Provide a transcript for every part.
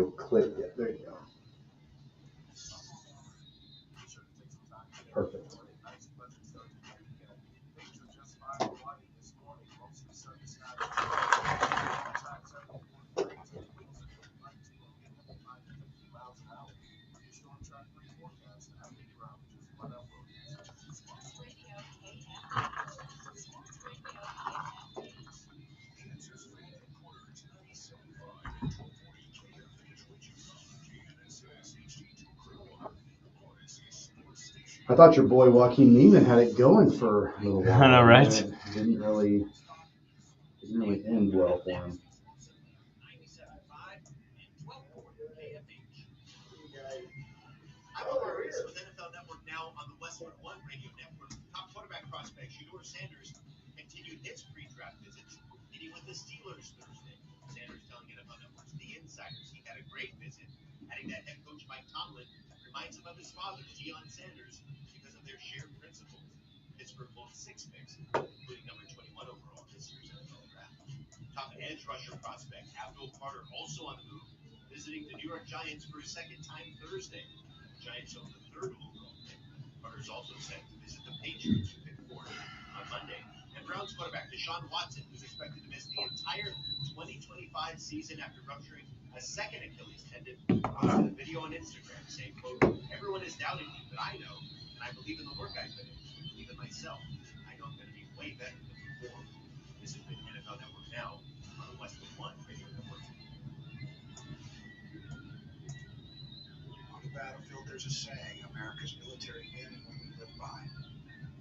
audio clip yet. There you go. Perfect. I thought your boy Joaquin Neiman had it going for a little while. I know, right? It didn't really end well for him. With NFL Network now on the Westwood One Radio Network, top quarterback prospect Shedeur Sanders continued his pre-draft visits, meeting with the Steelers Thursday. Sanders telling NFL Network's The Insiders he had a great visit, adding that head coach Mike Tomlin reminds him of his father, Jaylon Sanders, because of their shared principles. Pittsburgh pulled 6 picks, including number 21 overall this year's NFL draft. Top edge rusher prospect Abdul Carter also on the move, visiting the New York Giants for his second time Thursday. Giants own the 3rd overall pick. Carter's also set to visit the Patriots, who picked 4th on Monday. And Browns quarterback Deshaun Watson, who's expected to miss the entire 2025 season after rupturing a second Achilles tendon, posted a video on Instagram saying, quote, "Everyone is doubting me, but I know, and I believe in the work I put in. I believe in myself. I know I'm going to be way better than before." This has been NFL Network Now on the Westwood One Radio Network. On the battlefield, there's a saying America's military men and women live by: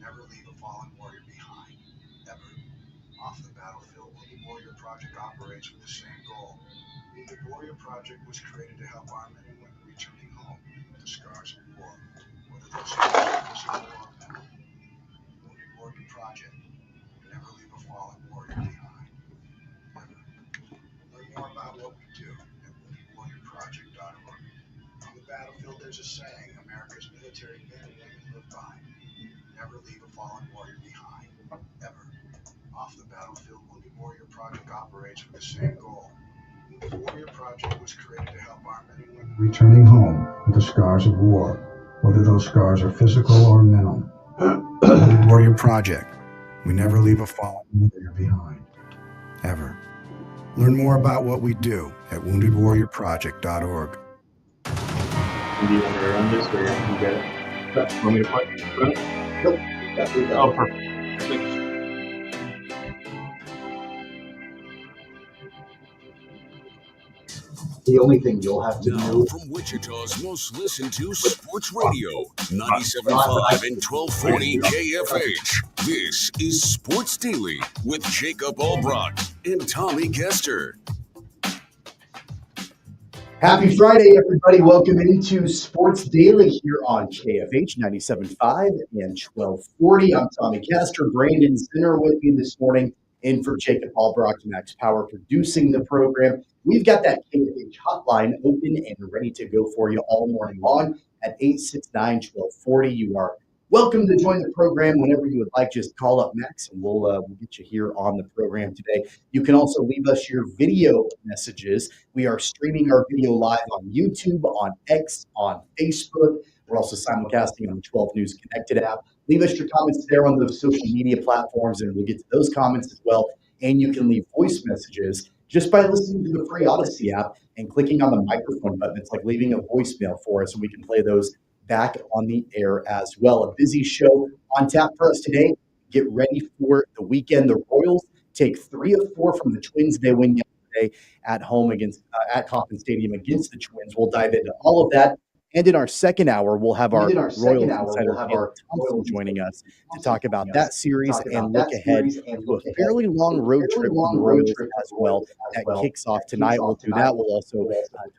never leave a fallen warrior behind, ever. Off the battlefield, Wounded Warrior Project operates with the same goal. Wounded Warrior Project was created to help our men and women returning home with the scars of war, whether those scars are physical or mental. Wounded Warrior Project, never leave a fallen warrior behind, ever. Learn more about what we do at woundedwarriorproject.org. On the battlefield, there's a saying America's military men and women live by: never leave a fallen warrior behind, ever. Off the battlefield, Wounded Warrior Project operates with the same goal. Wounded Warrior Project was created to help our men and women returning home with the scars of war, whether those scars are physical or mental. Wounded Warrior Project. We never leave a fallen warrior behind, ever. Learn more about what we do at woundedwarriorproject.org. Do you want me to run this or you get it? Want me to run it? Nope. Oh, perfect. Thanks. The only thing you'll have to Now, do. from Wichita's most listened to sports radio, 97.5 and 1240 KFH. This is Sports Daily with Jacob Albrock and Tommy Kester. Happy Friday, everybody. Welcome into Sports Daily here on KFH 97.5 and 1240. I'm Tommy Kester. Brandon Zinner with me this morning, in for Jacob Albrock, Max Power producing the program. We've got that KFH hotline open and ready to go for you all morning long at 869-1240. You are welcome to join the program whenever you would like. Just call up Max and we'll get you here on the program today. You can also leave us your video messages. We are streaming our video live on YouTube, on X, on Facebook. We're also simulcasting on the 12 News Connected app. Leave us your comments there on those social media platforms, and we'll get to those comments as well. And you can leave voice messages just by listening to the free Odyssey app and clicking on the microphone button. It's like leaving a voicemail for us, and we can play those back on the air as well. A busy show on tap for us today. Get ready for the weekend. The Royals take 3 of 4 from the Twins. They win yesterday at home against at Kauffman Stadium against the Twins. We'll dive into all of that. And in our second hour, we'll have our Royals insider Jaylon Thompson joining us to talk about that series and look ahead to a fairly long road trip from the Royals as well that kicks off tonight. We'll do that. We'll also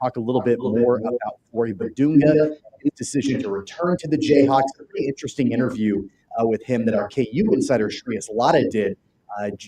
talk a little bit more about Flory Badunga, his decision to return to the Jayhawks. A pretty interesting interview with him that our KU insider Shreyas Latta did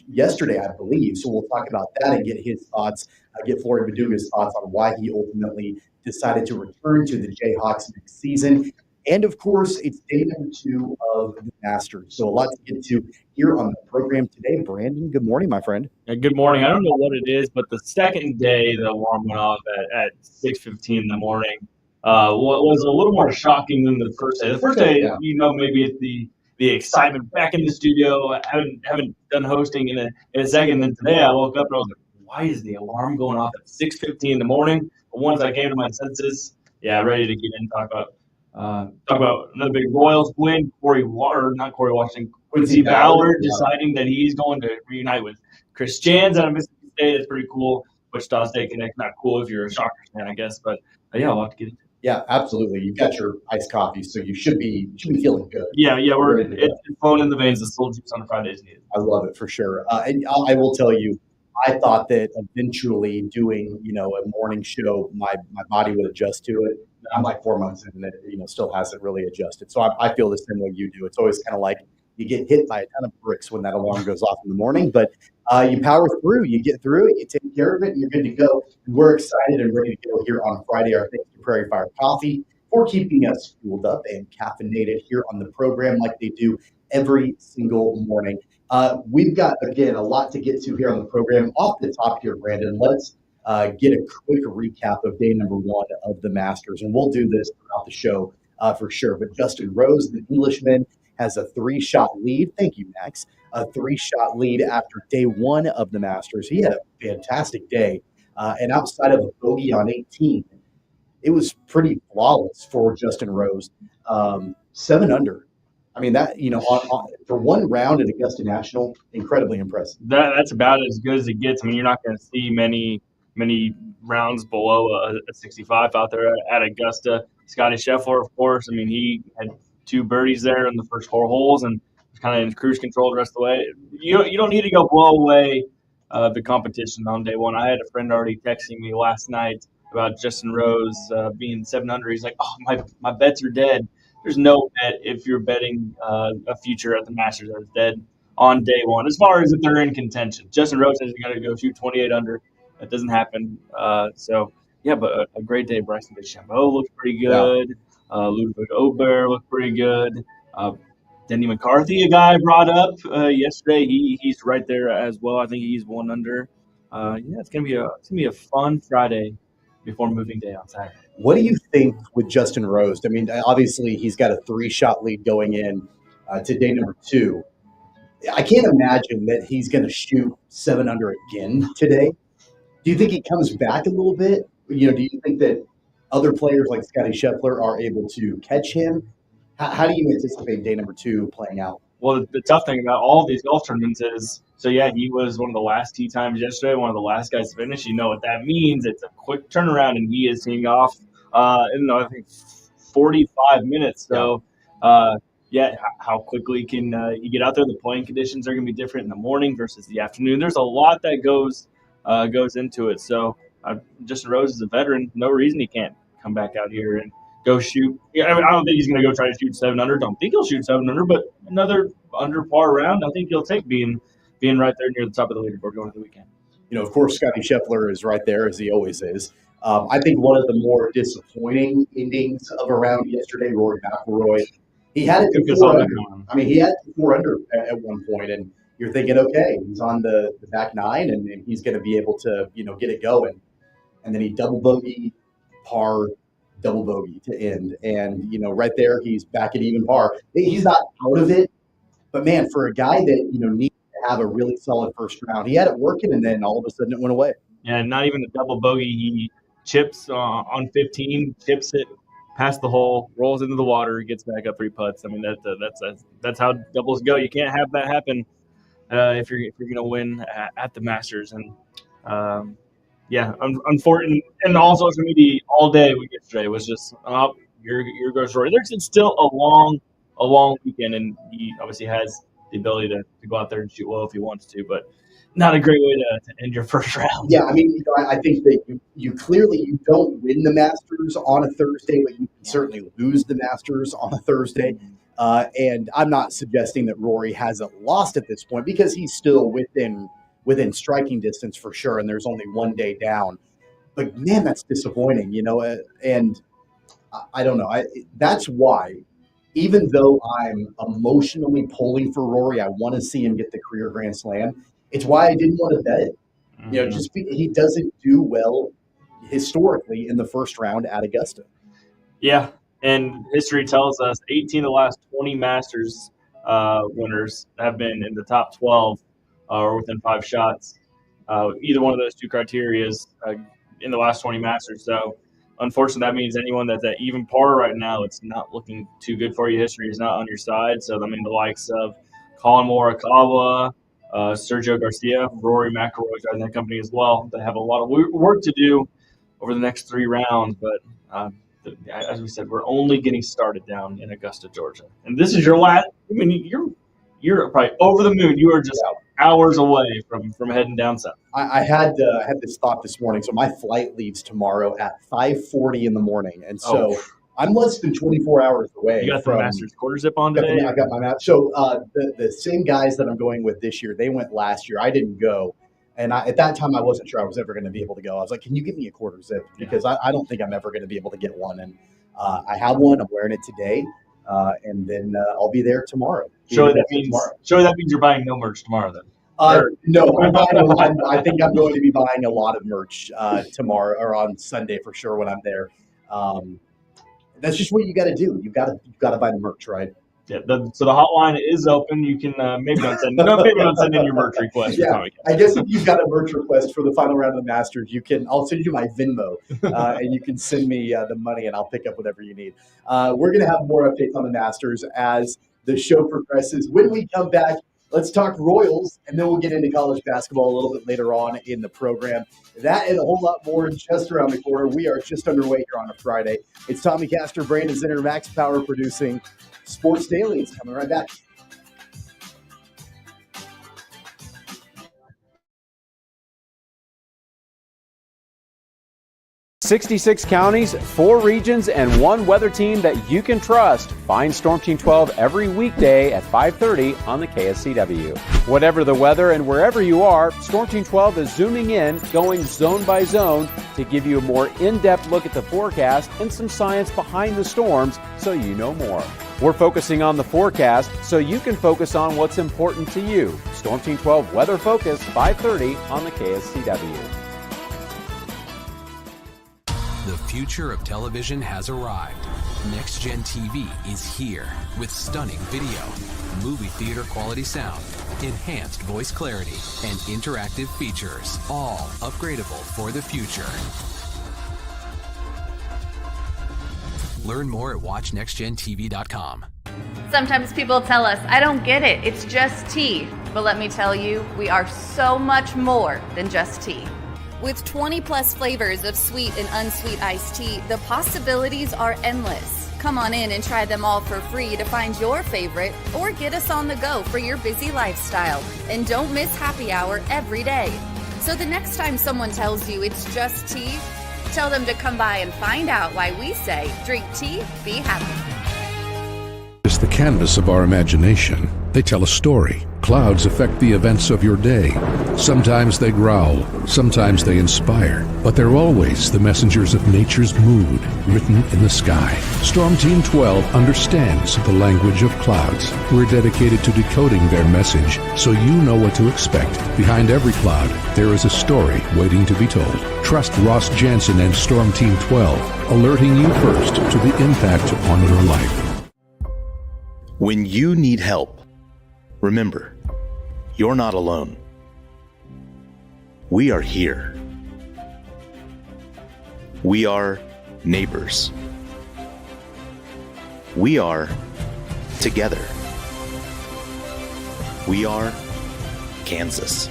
yesterday, I believe. So we'll talk about that and get his thoughts, get Flory Badunga's thoughts on why he ultimately decided to return to the Jayhawks next season. And of course, it's day number 2 of the Masters. So a lot to get to here on the program today. Brandon, good morning, my friend. Good morning. I don't know what it is, but the second day the alarm went off at 6:15 in the morning what was a little more shocking than the first day. The first day, Yeah. maybe it's the excitement back in the studio. I haven't done hosting in a second. Then today I woke up and I was like, why is the alarm going off at 6:15 in the morning? But once I came to my senses, ready to get in and talk about another big Royals win. Not Corey Washington, Quincy Ballard deciding that he's going to reunite with Chris Jans out of Mississippi State. That's pretty cool. Wichita State Connect, not cool if you're a Shockers fan, I guess. But we'll have to get into it. Yeah, absolutely. You've got your iced coffee, so you should be feeling good. Yeah, it's flowing in the veins. The soul juice on a Friday is needed. I love it for sure. And I will tell you, I thought that eventually doing, a morning show, my body would adjust to it. I'm like 4 months in, and it, still hasn't really adjusted. So I feel the same way you do. It's always kind of like you get hit by a ton of bricks when that alarm goes off in the morning, but you power through, you get through it, you take care of it, and you're good to go. And we're excited and ready to go here on Friday. Our thanks to Prairie Fire Coffee for keeping us fueled up and caffeinated here on the program like they do every single morning. We've got, again, a lot to get to here on the program. Off the top here, Brandon, let's get a quick recap of day number 1 of the Masters. And we'll do this throughout the show for sure. But Justin Rose, the Englishman, has a 3-shot lead. Thank you, Max. A 3-shot lead after day 1 of the Masters. He had a fantastic day. And outside of a bogey on 18, it was pretty flawless for Justin Rose. 7 under. I mean, that, for one round at Augusta National, incredibly impressive. That's about as good as it gets. I mean, you're not going to see many rounds below a 65 out there at Augusta. Scotty Scheffler, of course. I mean, he had 2 birdies there in the first 4 holes and was kind of in cruise control the rest of the way. You don't need to go blow away the competition on day 1. I had a friend already texting me last night about Justin Rose being 7 under. He's like, oh, my bets are dead. There's no bet if you're betting a future at the Masters that is dead on day 1, as far as if they're in contention. Justin Rose is going to go shoot 28 under. That doesn't happen. But a great day. Bryson DeChambeau looked pretty good. Ludwig Ober looked pretty good. Denny McCarthy, a guy I brought up yesterday, he's right there as well. I think he's 1 under. It's gonna be a fun Friday before moving day on Saturday. What do you think with Justin Rose? I mean, obviously he's got a 3-shot lead going in to day number 2. I can't imagine that he's going to shoot 7 under again today. Do you think he comes back a little bit? Do you think that other players like Scotty Scheffler are able to catch him? How do you anticipate day number 2 playing out? Well, the tough thing about all these golf tournaments is, he was one of the last tee times yesterday, one of the last guys to finish. You know what that means. It's a quick turnaround, and he is teeing off in, I think, 45 minutes. So, how quickly can you get out there? The playing conditions are going to be different in the morning versus the afternoon. There's a lot that goes into it. So, Justin Rose is a veteran. No reason he can't come back out here and go shoot. I don't think he's going to go try to shoot 7 under. Don't think he'll shoot 7 under, but another under par round, I think he'll take being right there near the top of the leaderboard going into the weekend. Of course, Scotty Scheffler is right there, as he always is. I think one of the more disappointing endings of a round yesterday, Rory McIlroy, he had it to 4 under. I mean, he had it to 4 under at one point, and you're thinking, okay, he's on the back 9, and he's going to be able to, get it going. And then he double bogey, par, double bogey to end. And, right there, he's back at even par. He's not out of it, but, man, for a guy that, needs to have a really solid first round, he had it working, and then all of a sudden it went away. Yeah, not even a double bogey. He chips on 15, chips it past the hole, rolls into the water, gets back up 3 putts. I mean, that's how doubles go. You can't have that happen if you're going to win at the Masters. And unfortunate. And all social media all day yesterday was just, here goes Rory. It's still a long weekend, and he obviously has the ability to go out there and shoot well if he wants to, but not a great way to end your first round. Yeah, I mean, I think that you clearly don't win the Masters on a Thursday, but you can certainly lose the Masters on a Thursday. And I'm not suggesting that Rory hasn't lost at this point, because he's still within striking distance for sure, and there's only one day down. But man, that's disappointing, and I don't know. That's why, even though I'm emotionally pulling for Rory, I want to see him get the career Grand Slam. It's why I didn't want to bet it. He doesn't do well historically in the first round at Augusta. Yeah, and history tells us 18 of the last 20 Masters winners have been in the top 12 or within 5 shots. Either one of those two criteria is in the last 20 Masters. So, unfortunately, that means anyone that's at even par right now, it's not looking too good for you. History is not on your side. So, I mean, the likes of Colin Morikawa, Sergio Garcia, Rory McIlroy driving that company as well. They have a lot of work to do over the next 3 rounds, but as we said, we're only getting started down in Augusta, Georgia, and this is your last. I mean, you're probably over the moon. You are just hours away from heading down south. I had this thought this morning. So my flight leaves tomorrow at 5:40 in the morning, and so I'm less than 24 hours away. You got the Masters quarter zip on today? I got my map. So the same guys that I'm going with this year, they went last year. I didn't go. And at that time, I wasn't sure I was ever going to be able to go. I was like, can you give me a quarter zip? Because I don't think I'm ever going to be able to get one. And I have one. I'm wearing it today. And then I'll be there tomorrow. Surely that means you're buying no merch tomorrow then. No, I think I'm going to be buying a lot of merch tomorrow or on Sunday for sure when I'm there. That's just what you got to do. You've got to buy the merch, right? Yeah, so the hotline is open. You can maybe don't send in your merch request. Yeah, I guess if you've got a merch request for the final round of the Masters, I'll send you my Venmo, and you can send me the money, and I'll pick up whatever you need. We're going to have more updates on the Masters as the show progresses. When we come back, let's talk Royals, and then we'll get into college basketball a little bit later on in the program. That and a whole lot more just around the corner. We are just underway here on a Friday. It's Tommy Castor, Brandon Zinner, Max Power producing Sports Daily. It's coming right back. "66 counties, 4 regions, and 1 weather team that you can trust. Find Storm Team 12 every weekday at 5:30 on the KSCW. Whatever the weather and wherever you are, Storm Team 12 is zooming in, going zone by zone to give you a more in-depth look at the forecast and some science behind the storms so you know more. We're focusing on the forecast so you can focus on what's important to you. Storm Team 12 Weather Focus, 5:30 on the KSCW. The future of television has arrived. Next Gen TV is here with stunning video, movie theater quality sound, enhanced voice clarity, and interactive features, all upgradable for the future. Learn more at watchnextgentv.com. Sometimes people tell us, I don't get it, it's just tea. But let me tell you, we are so much more than just tea. With 20 plus flavors of sweet and unsweet iced tea, the possibilities are endless. Come on in and try them all for free to find your favorite or get us on the go for your busy lifestyle. And don't miss happy hour every day. So the next time someone tells you it's just tea, tell them to come by and find out why we say, drink tea, be happy. It's the canvas of our imagination. They tell a story. Clouds affect the events of your day. Sometimes they growl, sometimes they inspire, but they're always the messengers of nature's mood written in the sky. Storm Team 12 understands the language of clouds. We're dedicated to decoding their message so you know what to expect. Behind every cloud, there is a story waiting to be told. Trust Ross Jansen and Storm Team 12, alerting you first to the impact on your life. When you need help, remember, you're not alone. We are here. We are neighbors. We are together. We are Kansas.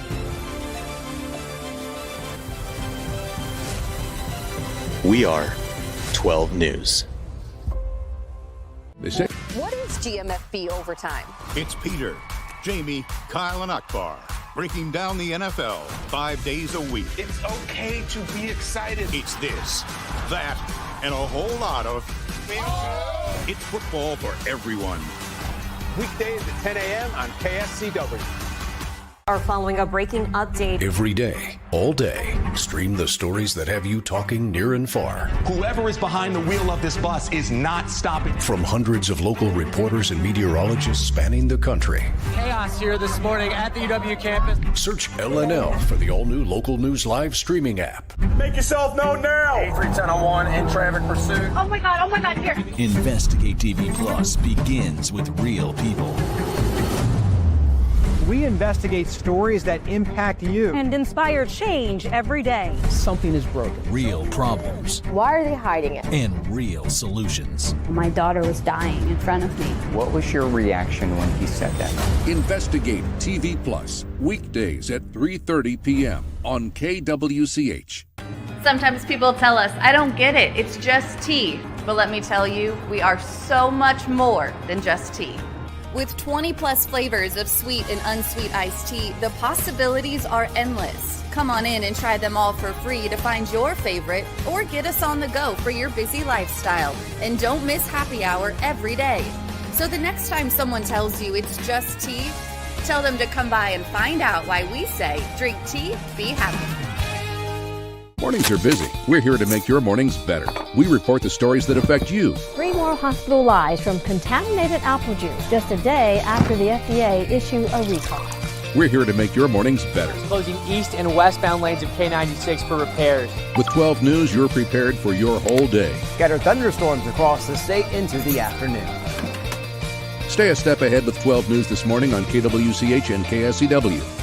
We are 12 News. They say, what is GMFB Overtime? It's Peter, Jamie, Kyle, and Akbar breaking down the NFL 5 days a week. It's okay to be excited. It's this, that, and a whole lot of... It's football for everyone. Weekdays at 10 a.m. on KSCW. Are following a breaking update. every day, all day. Stream the stories that have you talking near and far. Whoever is behind the wheel of this bus is not stopping. From hundreds of local reporters and meteorologists spanning the country. Chaos here this morning at the UW campus. Search LNL for the all-new Local News Live streaming app. Make yourself known now. 31001 in traffic pursuit. Oh my God, here. Investigate TV Plus begins with real people. We investigate stories that impact you and inspire change every day. Something is broken. Real problems. Why are they hiding it? And real solutions. My daughter was dying in front of me. What was your reaction when he said that? Investigate TV Plus, weekdays at 3:30 p.m. on KWCH. Sometimes people tell us, I don't get it, it's just tea. But let me tell you, we are so much more than just tea. With 20 plus flavors of sweet and unsweet iced tea, the possibilities are endless. Come on in and try them all for free to find your favorite or get us on the go for your busy lifestyle. And don't miss happy hour every day. So the next time someone tells you it's just tea, tell them to come by and find out why we say drink tea, be happy. Mornings are busy. We're here to make your mornings better. We report the stories that affect you. 3 more hospital lies from contaminated apple juice just a day after the FDA issued a recall. We're here to make your mornings better. Closing east and westbound lanes of K96 for repairs. With 12 News, you're prepared for your whole day. Scattered thunderstorms across the state into the afternoon. Stay a step ahead with 12 News this morning on KWCH and KSCW.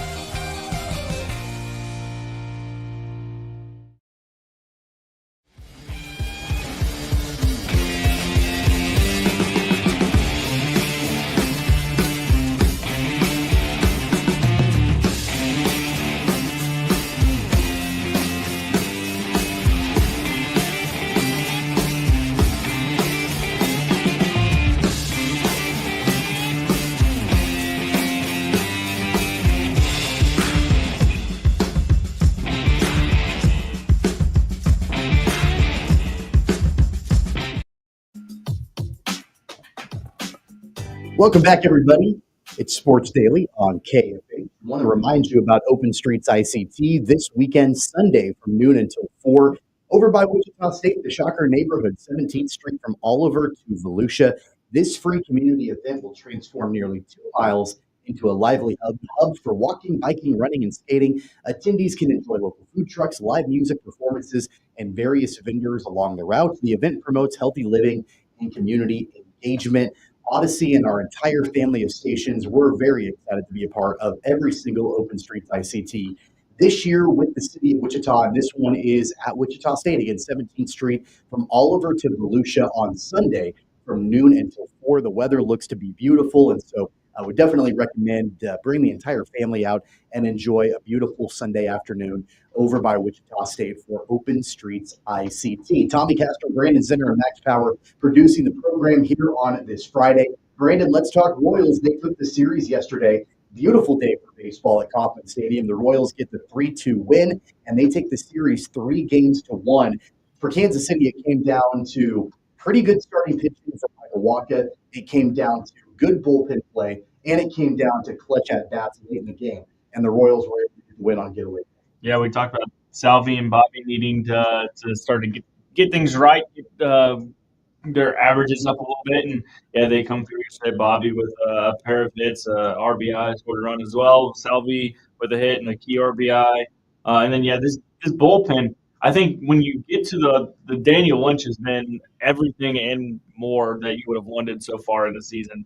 Welcome back, everybody. It's Sports Daily on KFA. I want to remind you about Open Streets ICT this weekend, Sunday from noon until 4, over by Wichita State, the Shocker neighborhood, 17th Street from Oliver to Volusia. This free community event will transform nearly 2 miles into a lively hub for walking, biking, running, and skating. Attendees can enjoy local food trucks, live music performances, and various vendors along the route. The event promotes healthy living and community engagement. Odyssey and our entire family of stations, we're very excited to be a part of every single Open Streets ICT this year with the city of Wichita. And this one is at Wichita State, again, 17th Street from Oliver to Volusia on Sunday from noon until 4. The weather looks to be beautiful, and so I would definitely recommend bring the entire family out and enjoy a beautiful Sunday afternoon over by Wichita State for Open Streets ICT. Tommy Castro, Brandon Zinner, and Max Power producing the program here on this Friday. Brandon, let's talk Royals. They took the series yesterday. Beautiful day for baseball at Kauffman Stadium. The Royals get the 3-2 win, and they take the series 3-1. For Kansas City, it came down to pretty good starting pitching from Michael Wacha. It came down to good bullpen play, and it came down to clutch at-bats late in the game. And the Royals were able to win on getaway. Yeah, we talked about Salvi and Bobby needing to start to get things right, get their averages up a little bit. And, yeah, they come through yesterday. Bobby with a pair of hits, RBI, scored a run as well. Salvi with a hit and a key RBI. And then, yeah, this bullpen, I think when you get to the Daniel Lynch has been everything and more that you would have wanted so far in the season.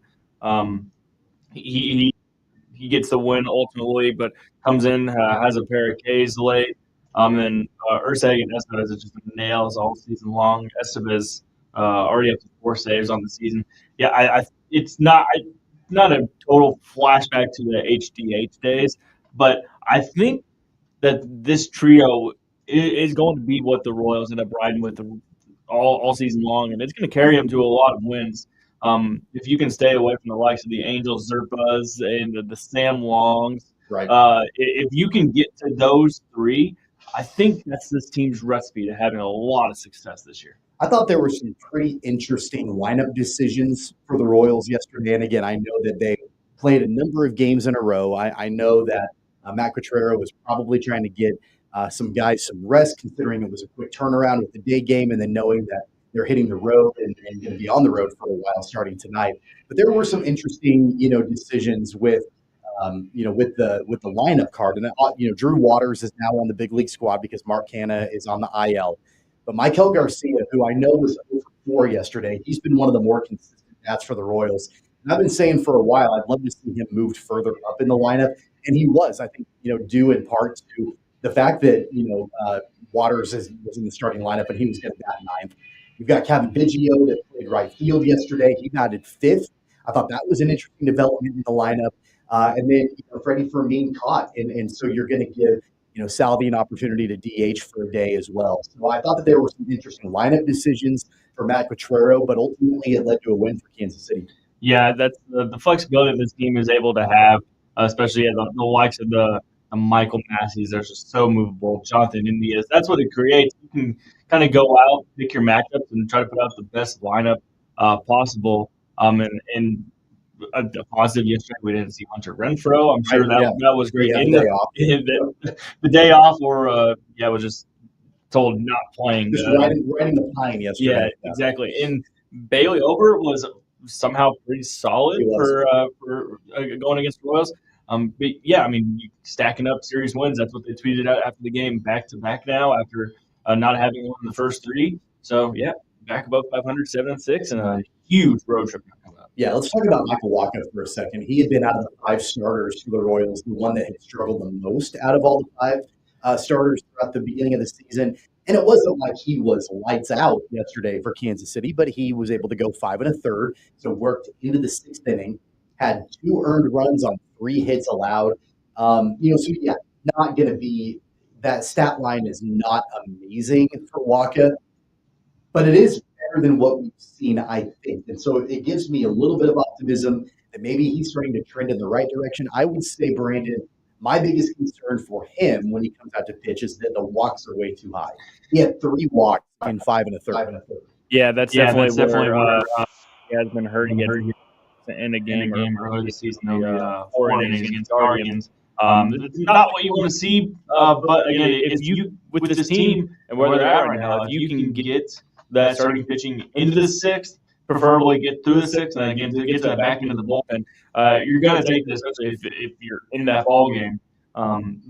He gets the win ultimately, but comes in, has a pair of Ks late. And Urseg and Estevez is just nails all season long. Estevez already up to 4 saves on the season. Yeah, it's not a total flashback to the HDH days, but I think that this trio is going to be what the Royals end up riding with all season long, and it's going to carry them to a lot of wins. If you can stay away from the likes of the Angels, Zerpas, and the Sam Longs, right? If you can get to those 3, I think that's this team's recipe to having a lot of success this year. I thought there were some pretty interesting lineup decisions for the Royals yesterday. And again, I know that they played a number of games in a row. I know that Matt Quatrero was probably trying to get some guys some rest, considering it was a quick turnaround with the day game, and then knowing that they're hitting the road and going to be on the road for a while starting tonight. But there were some interesting, decisions with, with the lineup card. And Drew Waters is now on the big league squad because Mark Canha is on the IL. But Michael Garcia, who I know was 0 for 4 yesterday, he's been one of the more consistent bats for the Royals. And I've been saying for a while, I'd love to see him moved further up in the lineup, and he was. I think due in part to the fact that Waters was in the starting lineup and he was going to bat ninth. You've got Kevin Biggio that played right field yesterday. He batted fifth. I thought that was an interesting development in the lineup. And then Freddie Fermin caught, and so you're going to give Salvi an opportunity to DH for a day as well. So I thought that there were some interesting lineup decisions for Matt Quatrero, but ultimately it led to a win for Kansas City. Yeah, that's the flexibility this team is able to have, especially at the likes of the Michael Massey's. They're just so movable. Jonathan Indias. That's what it creates. You can kind of go out, pick your matchups, and try to put out the best lineup possible. And a positive yesterday, we didn't see Hunter Renfroe. I'm sure that was great. The day off. The day off, or was just told not playing. Just riding the pine yesterday. Yeah, exactly. And Bailey Ober was somehow pretty solid for going against the Royals. But yeah, I mean, stacking up series wins. That's what they tweeted out after the game, back to back now after not having won the first 3. So yeah, back above 500, 7-6, and a huge road trip coming up. Yeah, let's talk about Michael Wacha for a second. He had been out of the 5 starters for the Royals, the one that had struggled the most out of all the 5 starters throughout the beginning of the season. And it wasn't like he was lights out yesterday for Kansas City, but he was able to go 5 1/3, so worked into the 6th inning, had 2 earned runs on 3 hits allowed. So yeah, not going to be that stat line is not amazing for Wacha, but it is better than what we've seen, I think. And so it gives me a little bit of optimism that maybe he's starting to trend in the right direction. I would say, Brandon, my biggest concern for him when he comes out to pitch is that the walks are way too high. He had 3 walks in 5 1/3. Yeah, that's definitely where he has been hurting it in a game earlier this season. 4 innings against Guardians. It's not what you want to see, but again, if you with this team and where they're at right now, if you can get that starting pitching into the 6th, preferably get through the 6th, and again to get to that back into the bullpen, you're going to take this, especially if you're in that ball game. And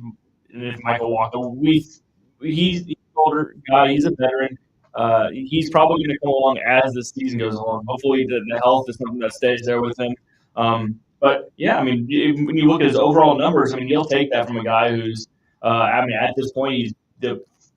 if Michael Wacha, he's an older guy, he's a veteran. He's probably going to come along as the season goes along. Hopefully, the health is something that stays there with him. But yeah, I mean, when you look at his overall numbers, I mean, he'll take that from a guy who's, at this point, he's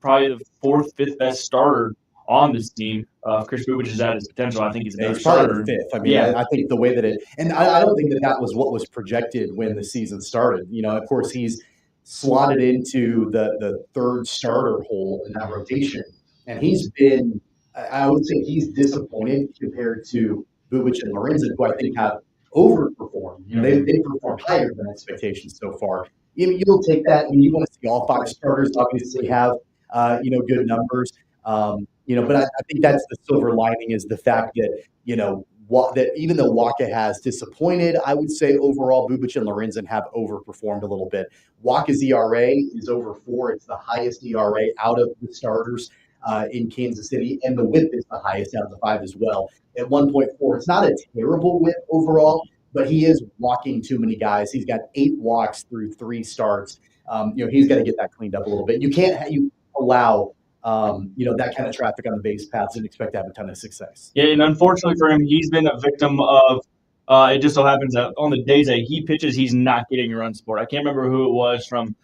probably the 4th, 5th best starter on this team. Chris Bubich is at his potential. I think he's a better starter. Probably the 5th. I mean, I think the way that I don't think that was what was projected when the season started. Of course, he's slotted into the 3rd starter hole in that rotation. And he's been, I would say he's disappointed compared to Bubich and Lorenzen, who I think have overperformed. They performed higher than expectations so far. You'll take that. I mean, you want to see all 5 starters obviously have, good numbers. But I think that's the silver lining is the fact that, that even though Wacha has disappointed, I would say overall Bubich and Lorenzen have overperformed a little bit. Wacha's ERA is over 4. It's the highest ERA out of the starters in Kansas City, and the whip is the highest out of the 5 as well at 1.4. It's not a terrible whip overall, but he is walking too many guys. He's got 8 walks through 3 starts. He's got to get that cleaned up a little bit. You can't allow that kind of traffic on the base paths and expect to have a ton of success. Yeah, and unfortunately for him, he's been a victim of it just so happens that on the days that he pitches, he's not getting run support. I can't remember who it was from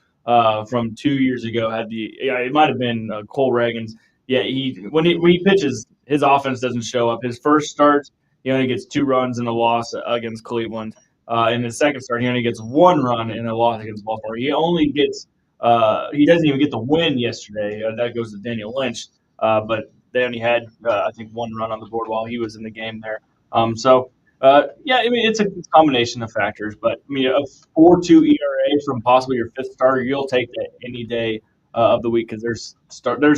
2 years ago. It might have been Cole Reagans. Yeah, when he pitches, his offense doesn't show up. His first start, he only gets 2 runs and a loss against Cleveland. In his second start, he only gets 1 run and a loss against Baltimore. He only gets he doesn't even get the win yesterday. That goes to Daniel Lynch. But they only had, I think, 1 run on the board while he was in the game there. It's a combination of factors. But, I mean, a 4.2 ERA from possibly your 5th starter, you'll take that any day of the week because there's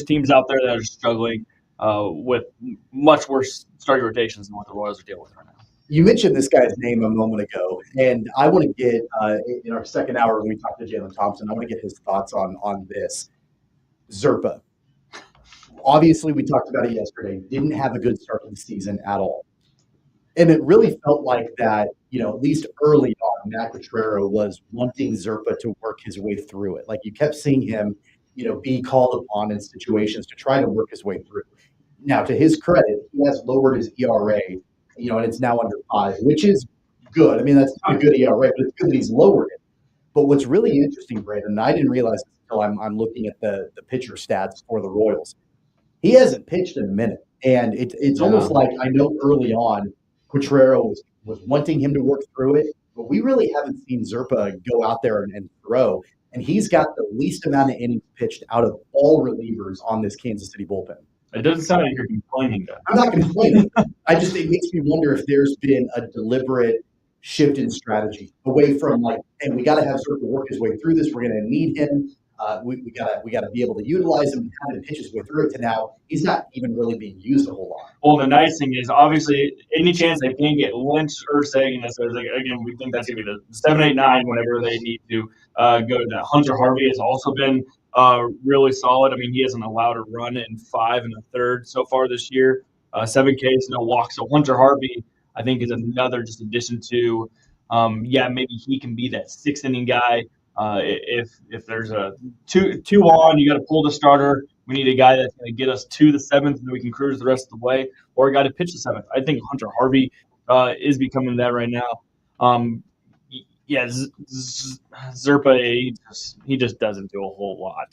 teams out there that are struggling with much worse starting rotations than what the Royals are dealing with right now. You mentioned this guy's name a moment ago, and I want to get in our second hour when we talk to Jaylon Thompson, I want to get his thoughts on this. Zerpa. Obviously, we talked about it yesterday. Didn't have a good start to the season at all. And it really felt like that, at least early on, Matt Quatrero was wanting Zerpa to work his way through it. Like you kept seeing him, be called upon in situations to try to work his way through. Now, to his credit, he has lowered his ERA, and it's now under 5, which is good. I mean, that's not a good ERA, but it's good that he's lowered it. But what's really interesting, Brandon, and I didn't realize this until I'm looking at the pitcher stats for the Royals. He hasn't pitched in a minute. And it's almost like I know early on Quatrero was wanting him to work through it, but we really haven't seen Zerpa go out there and throw. And he's got the least amount of innings pitched out of all relievers on this Kansas City bullpen. It doesn't sound like you're complaining, though. I'm not complaining. It makes me wonder if there's been a deliberate shift in strategy away from and we got to have Zerpa work his way through this. We're going to need him. We gotta be able to utilize him and have him pitch his way through it. To now, he's not even really being used a whole lot. Well, the nice thing is, obviously, any chance they can get Lynch or Sagan, again, we think that's going to be the 7, 8, 9 whenever they need to go to that. Hunter Harvey has also been really solid. I mean, he hasn't allowed a run in 5 1/3 so far this year. 7 Ks, no walks. So Hunter Harvey, I think, is another just addition to, maybe he can be that 6th inning guy. If there's a two on, you got to pull the starter. We need a guy that's going to get us to the 7th, and then we can cruise the rest of the way, or a guy to pitch the 7th. I think Hunter Harvey is becoming that right now. Zerpa, he just doesn't do a whole lot.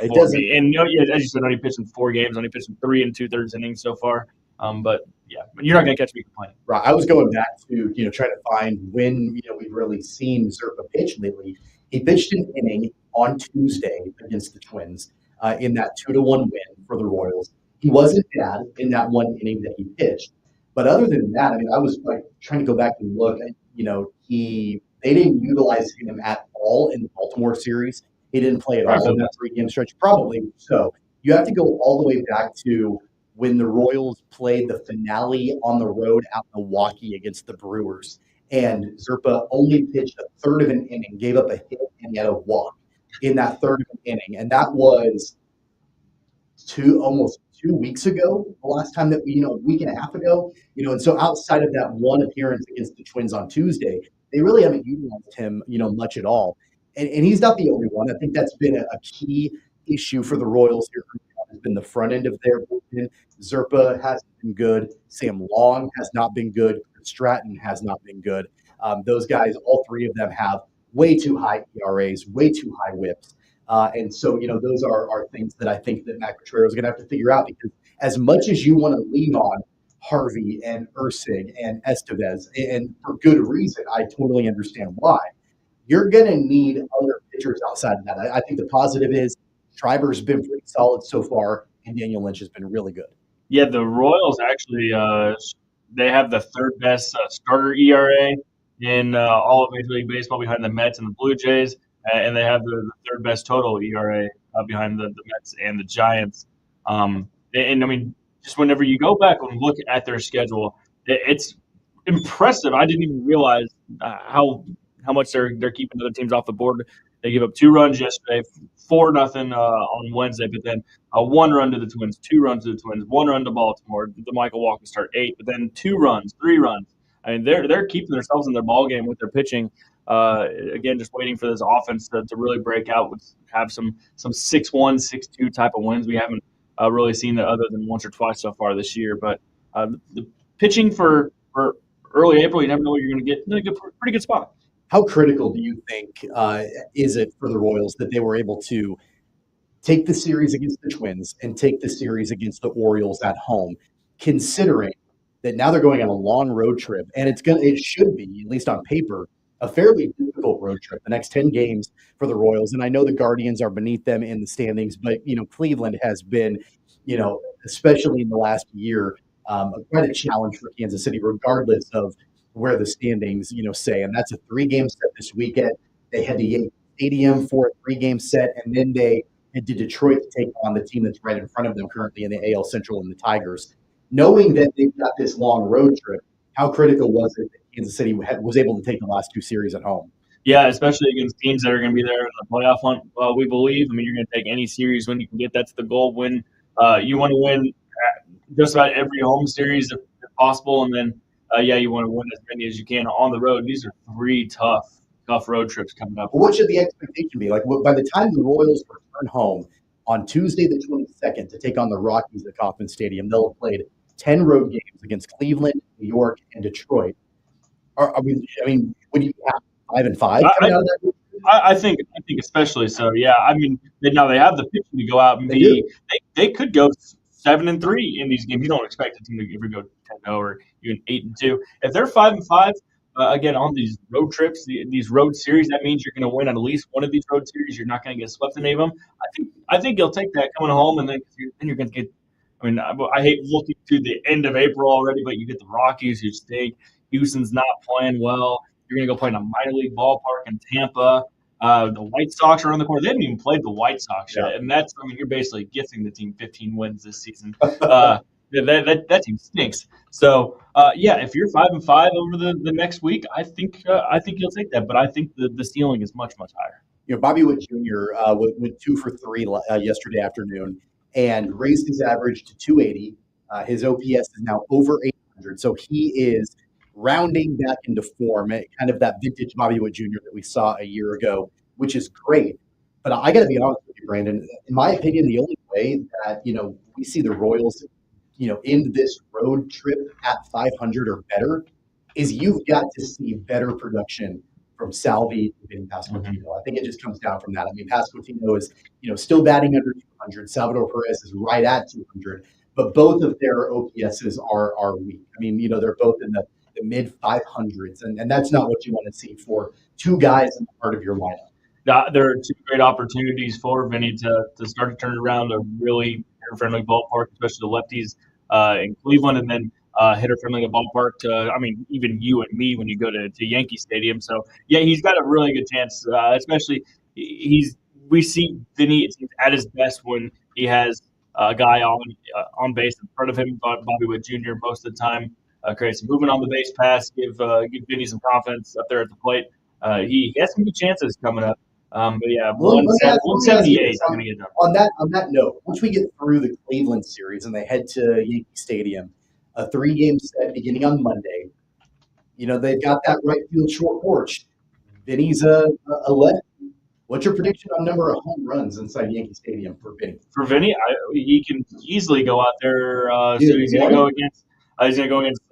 It doesn't. Me. And as you said, only pitched in 4 games, only pitched in 3 2/3 innings so far. But you're not going to catch me complaining. Right. I was going back to trying to find when we've really seen Zerpa pitch lately. He pitched an inning on Tuesday against the Twins in that 2-1 win for the Royals. He wasn't bad in that one inning that he pitched. But other than that, I mean, I was trying to go back and look. They didn't utilize him at all in the Baltimore series. He didn't play at all in that 3-game stretch. Probably so. You have to go all the way back to when the Royals played the finale on the road out in Milwaukee against the Brewers. And Zerpa only pitched a third of an inning, gave up a hit, and he had a walk in that third of an inning. And that was almost 2 weeks ago, the last time that a week and a half ago. And so outside of that one appearance against the Twins on Tuesday, they really haven't utilized him, much at all. And he's not the only one. I think that's been a key issue for the Royals here. Has been the front end of their bullpen. Zerpa hasn't been good. Sam Long has not been good. Stratton has not been good. Those guys, all 3 of them have way too high ERAs, way too high whips. And so, those are things that I think that Matt Quatrero is going to have to figure out, because as much as you want to lean on Harvey and Ursig and Estevez, and for good reason, I totally understand why, you're going to need other pitchers outside of that. I think the positive is Schreiber's been pretty solid so far, and Daniel Lynch has been really good. Yeah, the Royals actually they have the 3rd best starter ERA in all of Major League Baseball, behind the Mets and the Blue Jays, and they have the 3rd best total ERA behind the Mets and the Giants. And I mean, just whenever you go back and look at their schedule, it's impressive. I didn't even realize how much they're keeping other teams off the board. They gave up 2 runs yesterday, 4-0 on Wednesday, but then 1 run to the Twins, 2 runs to the Twins, 1 run to Baltimore. The Michael Walker start 8, but then 2 runs, 3 runs. I mean, they're keeping themselves in their ball game with their pitching. Again, just waiting for this offense to really break out, have some 6-1, 6-2 type of wins. We haven't really seen that other than once or twice so far this year. But the pitching for early April, you never know what you're going to get. In a pretty good spot. How critical do you think is it for the Royals that they were able to take the series against the Twins and take the series against the Orioles at home, considering that now they're going on a long road trip, and it should be, at least on paper, a fairly difficult road trip. The next 10 games for the Royals, and I know the Guardians are beneath them in the standings, but Cleveland has been, especially in the last year, quite a challenge for Kansas City, regardless of where the standings, say. And that's a 3-game set this weekend. They had to Yankee Stadium for a 3-game set, and then they head to Detroit to take on the team that's right in front of them currently in the AL Central, and the Tigers. Knowing that they've got this long road trip, how critical was it that Kansas City was able to take the last 2 series at home? Yeah, especially against teams that are going to be there in the playoff hunt, we believe. I mean, you're going to take any series when you can get. That's the goal. You want to win just about every home series if possible, and then you want to win as many as you can on the road. These are three tough road trips coming up. What should the expectation be? Like, by the time the Royals return home on Tuesday the 22nd to take on the Rockies at Kauffman Stadium, they'll have played 10 road games against Cleveland, New York, and Detroit. I mean, would you have 5-5 coming out of that? I think especially so. Yeah, I mean, now they have the pitching to go out and they could go 7-3 in these games. You don't expect a team to ever go 10-0 or even 8-2. If they're 5-5, again on these road trips, these road series, that means you're going to win at least one of these road series. You're not going to get swept in any of them. I think you'll take that coming home, and then you're going to get. I mean, I hate looking to the end of April already, but you get the Rockies who stink. Houston's not playing well. You're going to go play in a minor league ballpark in Tampa. The White Sox are on the corner. They haven't even played the White Sox yet, and you're basically gifting the team 15 wins this season. That team stinks. So if you're 5-5 over the next week, I think you'll take that. But I think the ceiling is much higher. You know, Bobby Witt Jr. Went 2 for 3 yesterday afternoon and raised his average to 280. His OPS is now over 800, so he is rounding back into form, kind of that vintage Bobby Witt Jr. that we saw a year ago, which is great. But I got to be honest with you, Brandon. In my opinion, the only way that we see the Royals, end this road trip at 500 or better, is you've got to see better production from Salvi and Pasquantino. I think it just comes down from that. I mean, Pasquantino is still batting under 200. Salvador Perez is right at 200, but both of their OPSs are weak. I mean, they're both in the mid 500s, and that's not what you want to see for two guys in the part of your lineup. There are two great opportunities for Vinny to start to turn it around a really hitter-friendly ballpark, especially the lefties in Cleveland, and then hitter-friendly ballpark to, even you and me when you go to Yankee Stadium. So, yeah, he's got a really good chance, especially we see Vinny at his best when he has a guy on base in front of him, Bobby Witt Jr. most of the time. Create some movement on the base pass, give Vinny some confidence up there at the plate. He has some good chances coming up. But yeah, 178 is going to get done. On that note, once we get through the Cleveland series and they head to Yankee Stadium, a 3-game set beginning on Monday, they've got that right field short porch. Vinny's a lefty. What's your prediction on number of home runs inside Yankee Stadium for Vinny? For Vinny, he can easily go out there. So he's going to go against. He's going to go against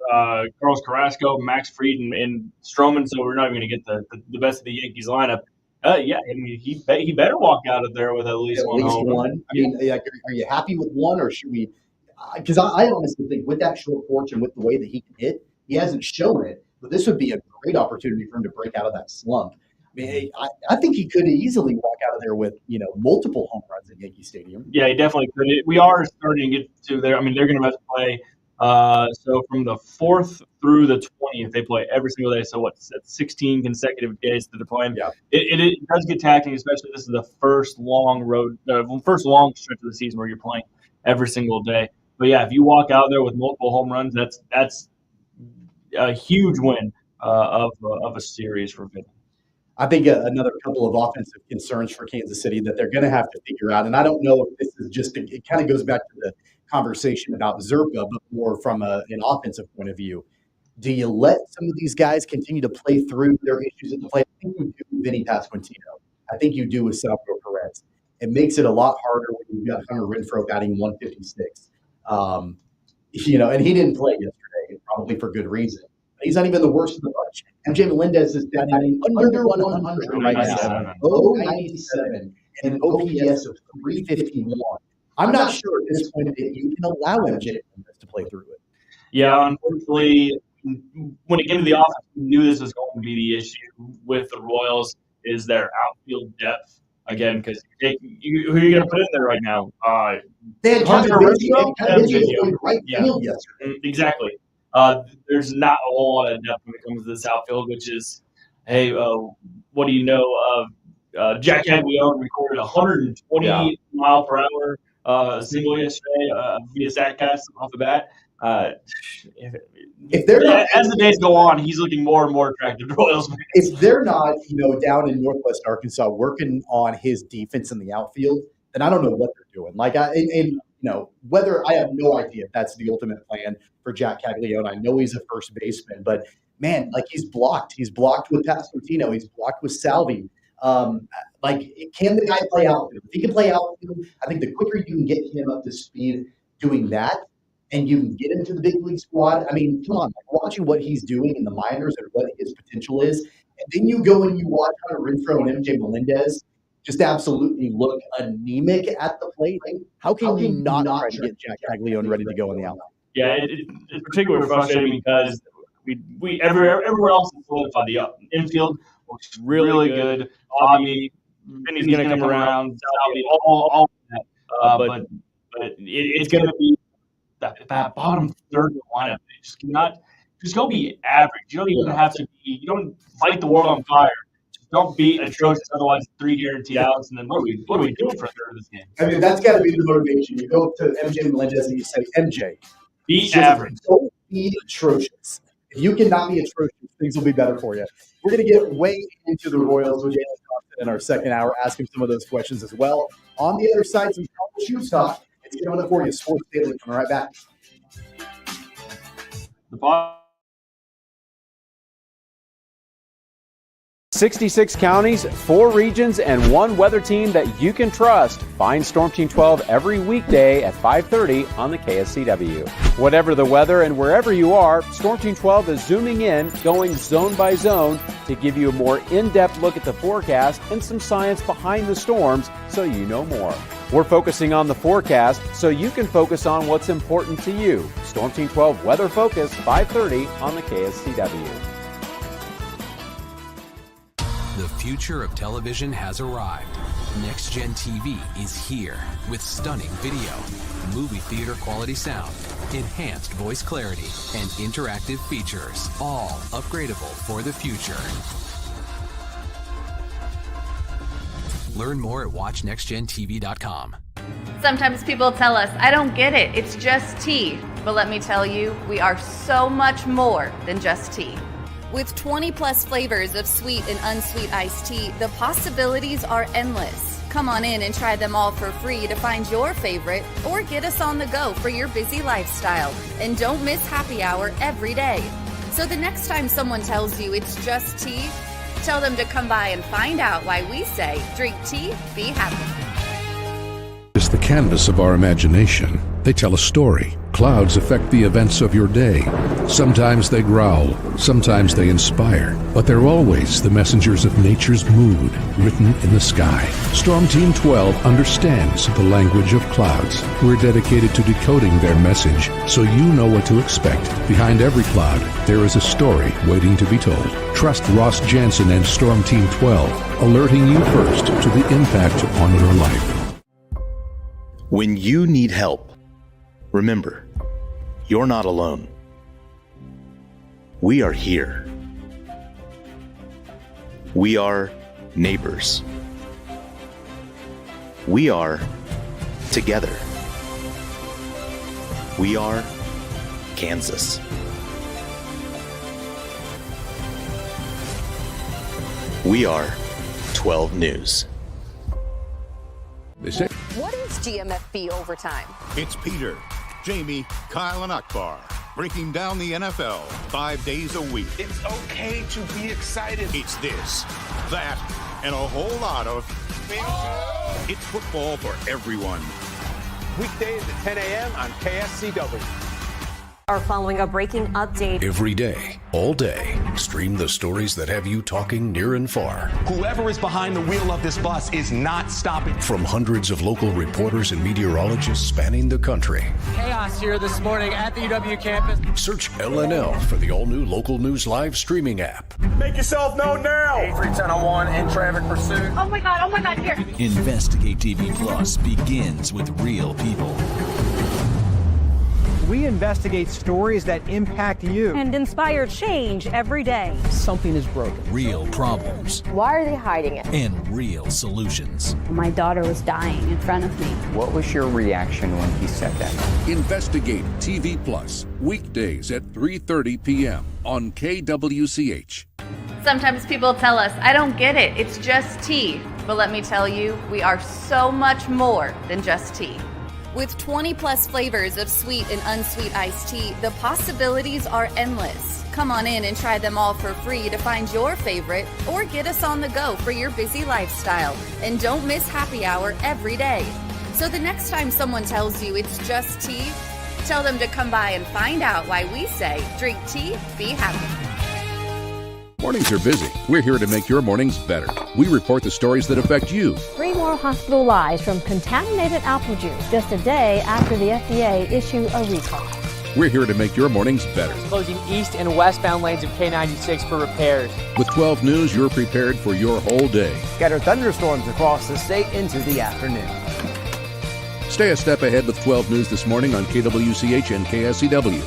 Carlos Carrasco, Max Fried, and Stroman. So we're not even going to get the best of the Yankees lineup. He better walk out of there with at least one home run. I mean, are you happy with one, or should we? Because I honestly think with that short porch and with the way that he can hit, he hasn't shown it. But this would be a great opportunity for him to break out of that slump. I mean, I think he could easily walk out of there with multiple home runs at Yankee Stadium. Yeah, he definitely could. We are starting to get to there. I mean, they're going to have to play. So from the 4th through the 20th, they play every single day. So what's that, 16 consecutive days that they're playing? Yeah. It does get taxing, especially this is the first long stretch of the season where you're playing every single day. But yeah, if you walk out there with multiple home runs, that's a huge win of a series for Vinny. I think another couple of offensive concerns for Kansas City that they're going to have to figure out, and I don't know if this is just it kind of goes back to the conversation about Zerpa, but more from an offensive point of view. Do you let some of these guys continue to play through their issues at the plate? I think you do with Vinny Pasquantino. I think you do with Salvador Perez. It makes it a lot harder when you've got Hunter Renfroe batting 156. And he didn't play yesterday, probably for good reason. But he's not even the worst of the bunch. MJ Melendez is batting under 100 right now. 0.97 and an OPS of 351. I'm not sure at this point that you can allow MJ to play through it. Yeah, unfortunately, when it came to the offense, we knew this was going to be the issue with the Royals is their outfield depth. Again, because who are you going to put in there right now? They had Hunter Renfroe right field yesterday. Exactly. There's not a whole lot of depth when it comes to this outfield, which is, hey, what do you know of Jack Caglione recorded 120 mile per hour single yesterday via StatCast off the bat. If they're not, as the days go on, he's looking more and more attractive to Royals fans. If they're not, down in Northwest Arkansas working on his defense in the outfield, then I don't know what they're doing. Whether I have no idea if that's the ultimate plan for Jack Caglione. I know he's a first baseman, but man, he's blocked. He's blocked with Pasquantino. He's blocked with Salvi. Can the guy play outfield? If he can play outfield, I think the quicker you can get him up to speed doing that, and you can get him to the big league squad. I mean, come on, watching what he's doing in the minors and what his potential is, and then you go and you watch Hunter Renfroe and MJ Melendez just absolutely look anemic at the plate. How can you not try to get Jack Caglione ready to go in the outfield? Yeah, it's particularly frustrating because we everywhere else is solidified. The infield looks really good. Bobby, Vinny's going to come around. Salvi, all of that. But it's going to be that bottom third of the lineup. Just go be average. You don't even have to be. You don't light the world on fire. Just don't be atrocious. Otherwise, 3 guaranteed outs, and then what are we doing for a third of this game? I mean, that's got to be the motivation. You go to MJ Melendez and you say, MJ, be average. Don't be atrocious. If you cannot be atrocious, things will be better for you. We're going to get way into the Royals with Jaylon Thompson in our second hour, ask him some of those questions as well. On the other side, some shoes talk. It's coming up for you. Sports Daily coming right back. 66 counties, 4 regions, and 1 weather team that you can trust. Find Storm Team 12 every weekday at 5:30 on the KSCW. Whatever the weather and wherever you are, Storm Team 12 is zooming in, going zone by zone to give you a more in-depth look at the forecast and some science behind the storms so you know more. We're focusing on the forecast so you can focus on what's important to you. Storm Team 12 Weather Focus, 5:30 on the KSCW. The future of television has arrived. Next Gen TV is here with stunning video, movie theater quality sound, enhanced voice clarity, and interactive features, all upgradable for the future. Learn more at watchnextgentv.com. Sometimes people tell us, I don't get it, it's just tea. But let me tell you, we are so much more than just tea. With 20 plus flavors of sweet and unsweet iced tea, the possibilities are endless. Come on in and try them all for free to find your favorite or get us on the go for your busy lifestyle. And don't miss happy hour every day. So the next time someone tells you it's just tea, tell them to come by and find out why we say, drink tea, be happy. It's the canvas of our imagination. They tell a story. Clouds affect the events of your day. Sometimes they growl, sometimes they inspire, but they're always the messengers of nature's mood, written in the sky. Storm Team 12 understands the language of clouds. We're dedicated to decoding their message so you know what to expect. Behind every cloud, there is a story waiting to be told. Trust Ross Jansen and Storm Team 12, alerting you first to the impact on your life. When you need help, remember, you're not alone. We are here. We are neighbors. We are together. We are Kansas. We are 12 News. What is GMFB Overtime? It's Peter, Jamie, Kyle, and Akbar breaking down the NFL 5 days a week. It's okay to be excited. It's this, that, and a whole lot of... It's football for everyone. Weekdays at 10 a.m. on KSCW. Are following a breaking update. Every day, all day, stream the stories that have you talking near and far. Whoever is behind the wheel of this bus is not stopping. From hundreds of local reporters and meteorologists spanning the country. Chaos here this morning at the UW campus. Search LNL for the all-new Local News Live streaming app. Make yourself known now. 831001 in traffic pursuit. Oh my God, here. Investigate TV Plus begins with real people. We investigate stories that impact you and inspire change every day. Something is broken. Real problems. Why are they hiding it? And real solutions. My daughter was dying in front of me. What was your reaction when he said that? Investigate TV Plus, weekdays at 3:30 p.m. on KWCH. Sometimes people tell us, I don't get it, it's just tea. But let me tell you, we are so much more than just tea. With 20 plus flavors of sweet and unsweet iced tea, the possibilities are endless. Come on in and try them all for free to find your favorite or get us on the go for your busy lifestyle. And don't miss happy hour every day. So the next time someone tells you it's just tea, tell them to come by and find out why we say drink tea, be happy. Mornings are busy. We're here to make your mornings better. We report the stories that affect you. 3 more hospital lies from contaminated apple juice just a day after the FDA issued a recall. We're here to make your mornings better. Closing east and westbound lanes of K96 for repairs. With 12 News, you're prepared for your whole day. Scattered thunderstorms across the state into the afternoon. Stay a step ahead with 12 News this morning on KWCH and KSCW.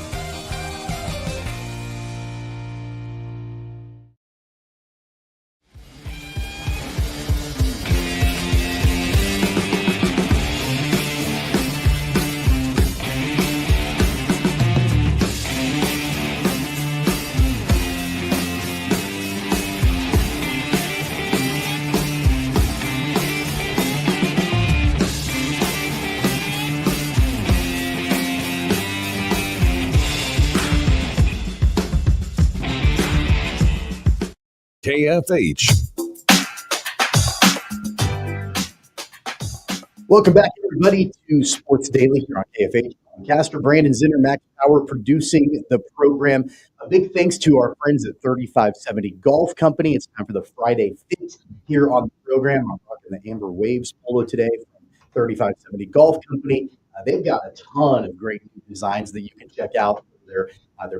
KFH. Welcome back, everybody, to Sports Daily here on KFH. Caster Brandon Zinner, Max Power producing the program. A big thanks to our friends at 3570 Golf Company. It's time for the Friday Fit here on the program. I'm rocking the Amber Waves polo today from 3570 Golf Company. They've got a ton of great designs that you can check out. Their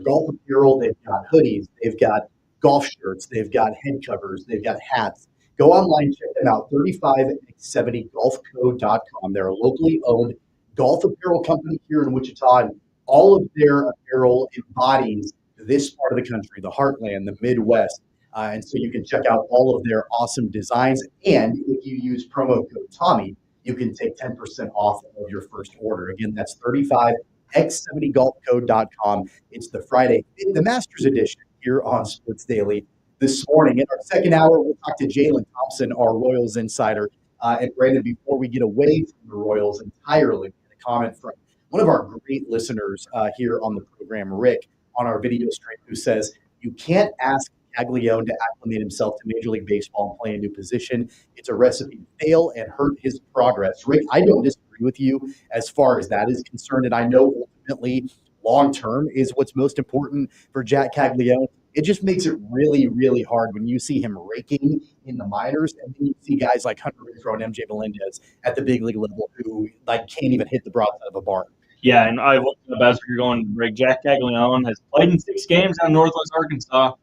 golf apparel, they've got hoodies, they've got golf shirts, they've got head covers, they've got hats. Go online, check them out, 3570golfco.com. They're a locally owned golf apparel company here in Wichita, and all of their apparel embodies this part of the country, the heartland, the Midwest. And so you can check out all of their awesome designs. And if you use promo code Tommy, you can take 10% off of your first order. Again, that's 35x70golfco.com. It's the Friday, the Masters edition here on Sports Daily this morning. In our second hour, we'll talk to Jaylon Thompson, our Royals insider. And Brandon, before we get away from the Royals entirely, a comment from one of our great listeners here on the program, Rick, on our video stream, who says, you can't ask Caglione to acclimate himself to Major League Baseball and play a new position. It's a recipe to fail and hurt his progress. Rick, I don't disagree with you as far as that is concerned, and I know ultimately long-term is what's most important for Jack Caglione. It just makes it really, really hard when you see him raking in the minors, and then you see guys like Hunter Renfroe and MJ Melendez at the big league level who can't even hit the broadside of a barn. Yeah, and I looked up as you're going, Rick. Jack Caglione has played in 6 games out of Northwest Arkansas.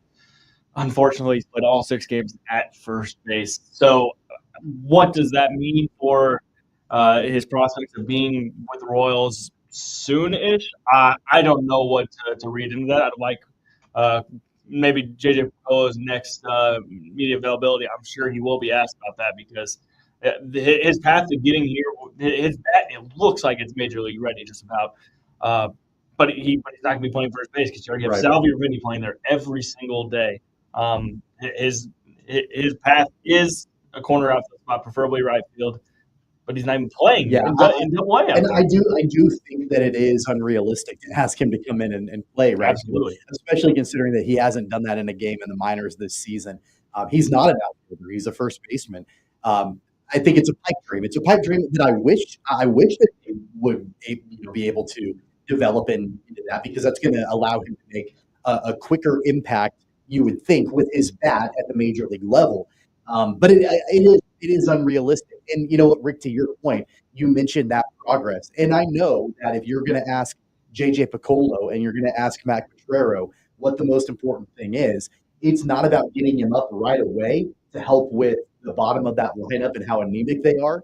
Unfortunately, he's played all 6 games at first base. So what does that mean for his prospects of being with the Royals soon-ish? I don't know what to read into that. I'd like maybe J.J. Piccolo's next media availability. I'm sure he will be asked about that because his path to getting here, his bat, it looks like it's major league ready just about. But he's not going to be playing first base because you already have Salvi Vinny playing there every single day. His path is a corner outfield spot, preferably right field, but he's not even playing in Double-A. And I do think that it is unrealistic to ask him to come in and play right field, especially considering that he hasn't done that in a game in the minors this season. He's not an outfielder; he's a first baseman. I think it's a pipe dream. It's a pipe dream that I wish that he would be able to develop into that, because that's going to allow him to make a quicker impact, you would think, with his bat at the major league level. But it is unrealistic. And you know what, Rick, to your point, you mentioned that progress. And I know that if you're going to ask J.J. Piccolo and you're going to ask Matt Petrero what the most important thing is, it's not about getting him up right away to help with the bottom of that lineup and how anemic they are.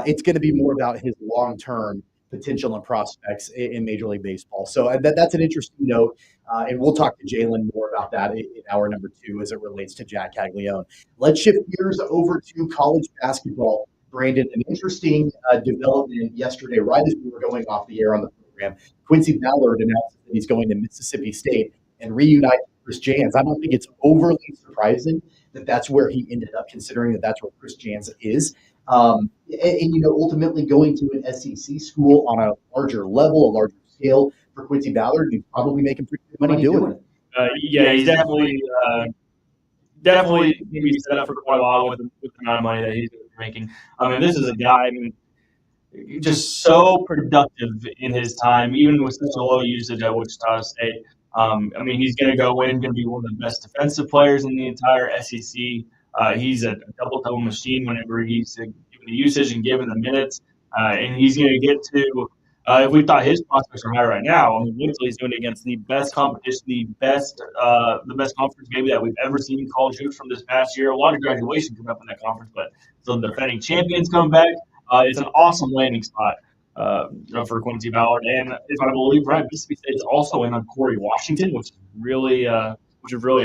It's going to be more about his long-term potential and prospects in Major League Baseball. So that's an interesting note. And we'll talk to Jaylon more about that in hour number 2 as it relates to Jack Caglione. Let's shift gears over to college basketball. Brandon, an interesting development yesterday, right as we were going off the air on the program. Quincy Ballard announced that he's going to Mississippi State and reunite with Chris Jans. I don't think it's overly surprising that that's where he ended up, considering that that's where Chris Jans is. Ultimately going to an SEC school on a larger level, a larger scale for Quincy Ballard, he's probably making pretty good money doing it. He's definitely going to be set up for quite a while with the amount of money that he's making. I mean, this is a guy, just so productive in his time, even with such a low usage at Wichita State. He's going to go in, going to be one of the best defensive players in the entire SEC. He's a double-double machine whenever he's given the usage and given the minutes. And he's going to get to, if we thought his prospects are high right now, literally he's doing it against the best competition, the best conference maybe that we've ever seen in college hoops from this past year. A lot of graduation coming up in that conference, but so the defending champions coming back. It's an awesome landing spot for Quincy Ballard. And if I believe right, Mississippi State is also in on Corey Washington, which is really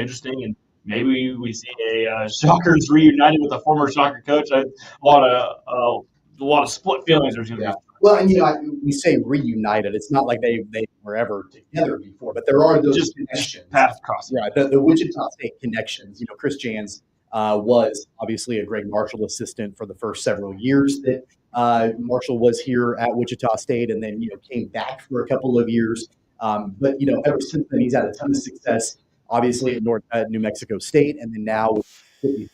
interesting. And maybe we see a Shockers reunited with a former Shocker coach. A lot of split feelings. Well, and we say reunited. It's not like they were ever together before, but there are those connections. Paths crossing. Right, the Wichita State connections. Chris Jans was obviously a Greg Marshall assistant for the first several years that Marshall was here at Wichita State, and then came back for a couple of years. But ever since then, he's had a ton of success. Obviously at New Mexico State, and then now with Mississippi.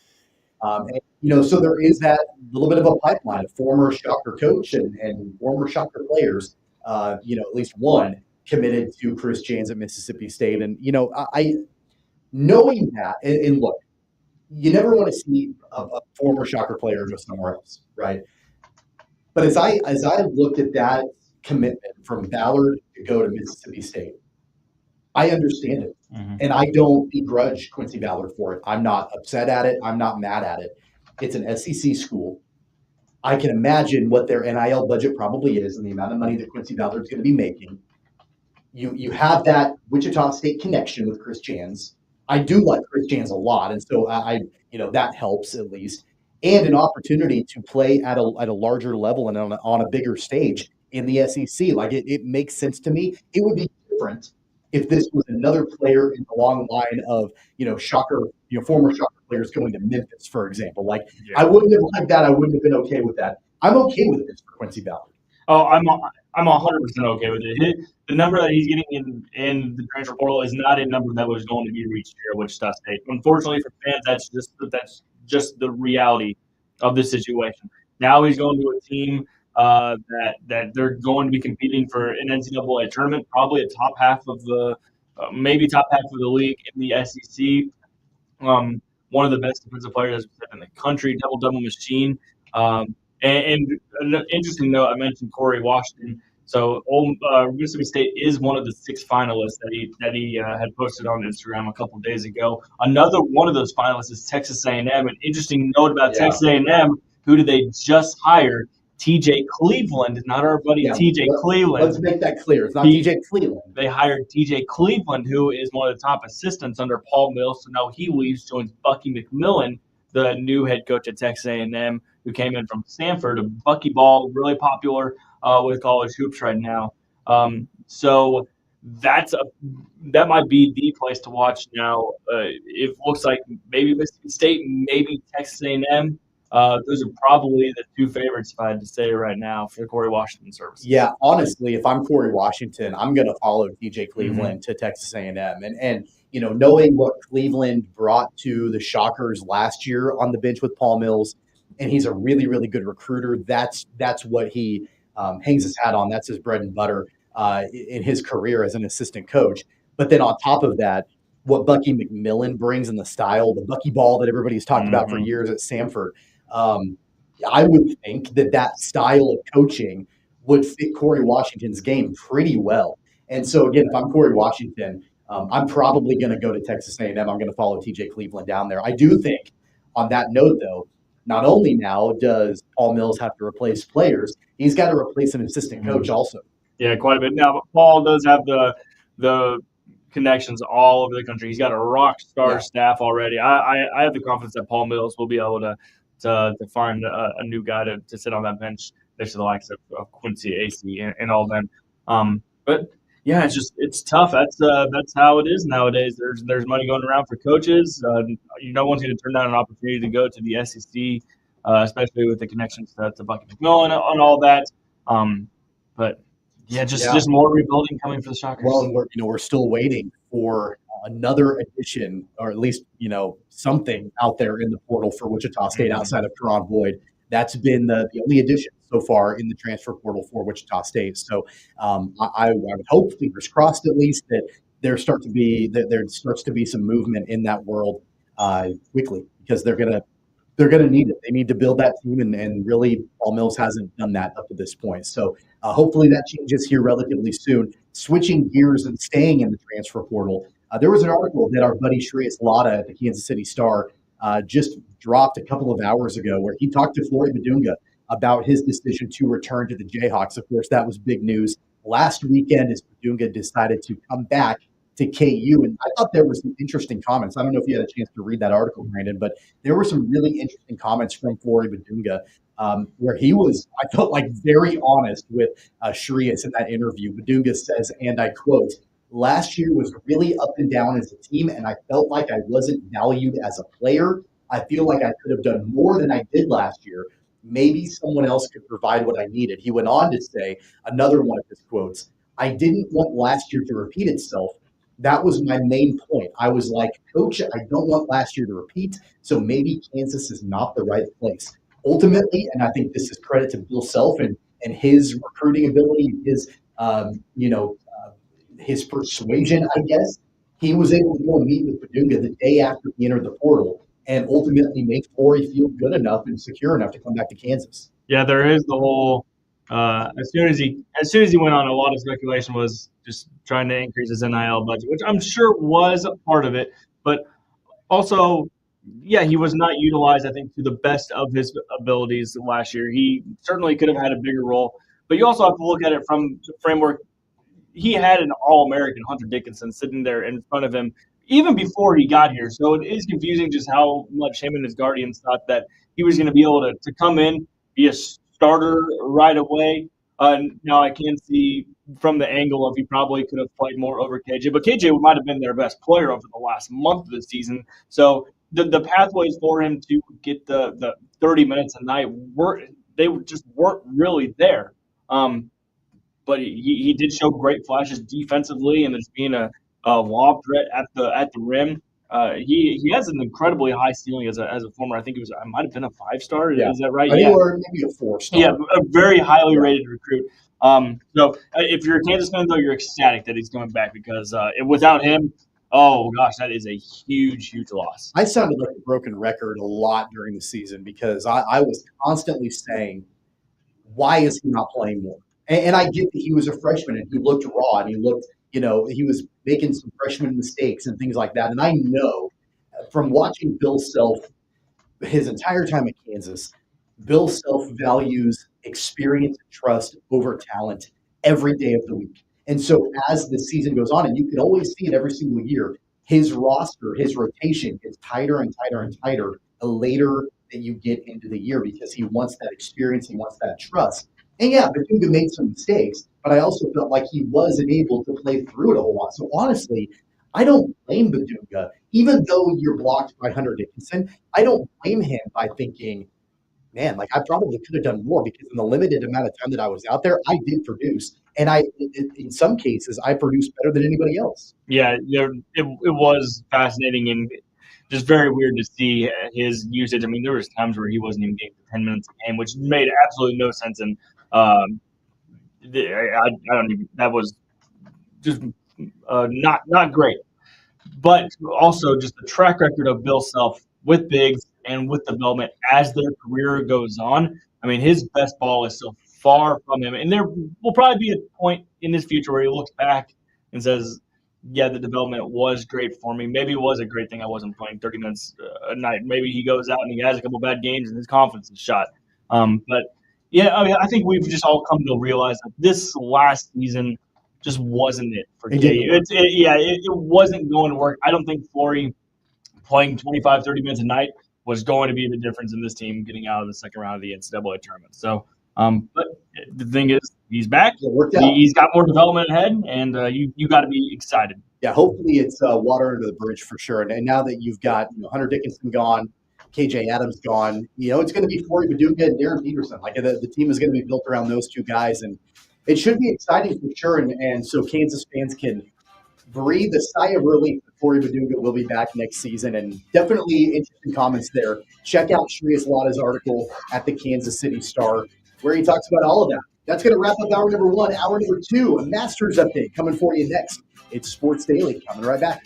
So there is that little bit of a pipeline of former Shocker coach and former Shocker players. At least one committed to Chris Jans at Mississippi State, and I knowing that, and look, you never want to see a former Shocker player go somewhere else, right? But as I looked at that commitment from Ballard to go to Mississippi State, I understand it. Mm-hmm. And I don't begrudge Quincy Ballard for it. I'm not upset at it. I'm not mad at it. It's an SEC school. I can imagine what their NIL budget probably is and the amount of money that Quincy Ballard's going to be making. You have that Wichita State connection with Chris Jans. I do like Chris Jans a lot, and so I that helps at least. And an opportunity to play at a larger level and on a bigger stage in the SEC. Like it makes sense to me. It would be different if this was another player in the long line of, Shocker, former Shocker players going to Memphis, for example. I wouldn't have liked that. I wouldn't have been okay with that. I'm okay with this for Quincy Ballard. Oh, I'm 100% okay with it. The number that he's getting in the transfer portal is not a number that was going to be reached here at Wichita State. Unfortunately for fans, that's just the reality of the situation. Now he's going to a team that they're going to be competing for an NCAA tournament, probably a top half of the league in the SEC. One of the best defensive players in the country, double machine. And an interesting note, I mentioned Corey Washington. So Mississippi State is one of the 6 finalists that he had posted on Instagram a couple of days ago. Another one of those finalists is Texas A&M. An interesting note about Texas A&M, who did they just hire? TJ Cleveland, not our buddy TJ Cleveland. Let's make that clear. It's not TJ Cleveland. They hired TJ Cleveland, who is one of the top assistants under Paul Mills. So now he leaves, joins Bucky McMillan, the new head coach at Texas A&M, who came in from Stanford. A Bucky Ball, really popular with college hoops right now. So that might be the place to watch now. It looks like maybe Mississippi State, maybe Texas A&M. Those are probably the 2 favorites, if I had to say right now, for the Corey Washington service. Yeah, honestly, if I'm Corey Washington, I'm going to follow TJ Cleveland to Texas A&M. And knowing what Cleveland brought to the Shockers last year on the bench with Paul Mills, and he's a really, really good recruiter. That's what he hangs his hat on. That's his bread and butter in his career as an assistant coach. But then on top of that, what Bucky McMillan brings in the style, the Bucky Ball that everybody's talked about for years at Stanford, I would think that style of coaching would fit Corey Washington's game pretty well. And so, again, if I'm Corey Washington, I'm probably going to go to Texas A&M. I'm going to follow TJ Cleveland down there. I do think, on that note, though, not only now does Paul Mills have to replace players, he's got to replace an assistant coach also. Yeah, quite a bit. Now, but Paul does have the connections all over the country. He's got a rock star staff already. I have the confidence that Paul Mills will be able to find a new guy to sit on that bench next to the likes of Quincy AC and all them. But yeah, it's tough. That's how it is nowadays. There's money going around for coaches. No one's going to turn down an opportunity to go to the SEC, especially with the connections to Bucky McMillan and all that. But yeah, just more rebuilding coming for the Shockers. Well, we're still waiting for another addition, or at least something out there in the portal for Wichita State outside of Teron Boyd. That's been the only addition so far in the transfer portal for Wichita State. So I would hope, fingers crossed, at least that there starts to be some movement in that world quickly, because they're gonna need it. They need to build that team, and really Paul Mills hasn't done that up to this point. So hopefully that changes here relatively soon. Switching gears and staying in the transfer portal, there was an article that our buddy Shreyas Latta at the Kansas City Star just dropped a couple of hours ago, where he talked to Flory Badunga about his decision to return to the Jayhawks. Of course, that was big news last weekend as Badunga decided to come back to KU. And I thought there were some interesting comments. I don't know if you had a chance to read that article, Brandon, but there were some really interesting comments from Flory Badunga, where he was, I felt like, very honest with Shreyas in that interview. Badunga says, and I quote, "Last year was really up and down as a team, and I felt like I wasn't valued as a player. I feel like I could have done more than I did last year. Maybe someone else could provide what I needed." He went on to say, another one of his quotes, "I didn't want last year to repeat itself. That was my main point. I was like, Coach, I don't want last year to repeat, so maybe Kansas is not the right place." Ultimately, and I think this is credit to Bill Self and his recruiting ability, his persuasion, I guess, he was able to go and meet with Badunga the day after he entered the portal and ultimately make Flory feel good enough and secure enough to come back to Kansas. Yeah, there is the whole as soon as he went on, a lot of speculation was just trying to increase his NIL budget, which I'm sure was a part of it, but also, yeah, he was not utilized, I think, to the best of his abilities last year. He certainly could have had a bigger role, but you also have to look at it from the framework. He had an All-American, Hunter Dickinson, sitting there in front of him even before he got here. So it is confusing just how much him and his guardians thought that he was going to be able to come in, be a starter right away. Now I can see from the angle of he probably could have played more over KJ, but KJ might have been their best player over the last month of the season. So the pathways for him to get the 30 minutes a night weren't really there. But he did show great flashes defensively, and just being a lob threat at the rim. He has an incredibly high ceiling as a former. I think I might have been a 5-star. Yeah. Is that right? Or maybe a 4-star. Yeah, a very highly rated recruit. So if you're a Kansas fan, though, you're ecstatic that he's coming back, because without him, oh gosh, that is a huge loss. I sounded like a broken record a lot during the season, because I was constantly saying, why is he not playing more? And I get that he was a freshman and he looked raw and he looked, he was making some freshman mistakes and things like that. And I know from watching Bill Self his entire time at Kansas, Bill Self values experience and trust over talent every day of the week. And so as the season goes on, and you can always see it every single year, his roster, his rotation gets tighter and tighter and tighter the later that you get into the year, because he wants that experience, he wants that trust. And yeah, Badunga made some mistakes, but I also felt like he wasn't able to play through it a whole lot. So honestly, I don't blame Badunga. Even though you're blocked by Hunter Dickinson, I don't blame him by thinking, man, like, I probably could have done more, because in the limited amount of time that I was out there, I did produce. And in some cases, I produced better than anybody else. Yeah, it was fascinating and just very weird to see his usage. I mean, there was times where he wasn't even getting 10 minutes a game, which made absolutely no sense. And I don't even. That was just not great. But also just the track record of Bill Self with bigs and with development as their career goes on. I mean, his best ball is still far from him, and there will probably be a point in his future where he looks back and says, yeah, the development was great for me. Maybe it was a great thing I wasn't playing 30 minutes a night. Maybe he goes out and he has a couple bad games and his confidence is shot. But yeah, I think we've just all come to realize that this last season just wasn't it for KU. It wasn't going to work. I don't think Flory playing 25, 30 minutes a night was going to be the difference in this team getting out of the second round of the NCAA tournament. So, but the thing is, he's back. He's got more development ahead, and you got to be excited. Yeah, hopefully it's water under the bridge for sure. And now that you've got Hunter Dickinson gone, KJ Adams gone, it's going to be Flory Baduga and Darren Peterson. Like the team is going to be built around those two guys, and it should be exciting for sure. And so Kansas fans can breathe a sigh of relief that Flory Baduga will be back next season. And definitely interesting comments there. Check out Shreyas Lada's article at the Kansas City Star, where he talks about all of that. That's going to wrap up hour number one. Hour number two, a Masters update coming for you next. It's Sports Daily, coming right back.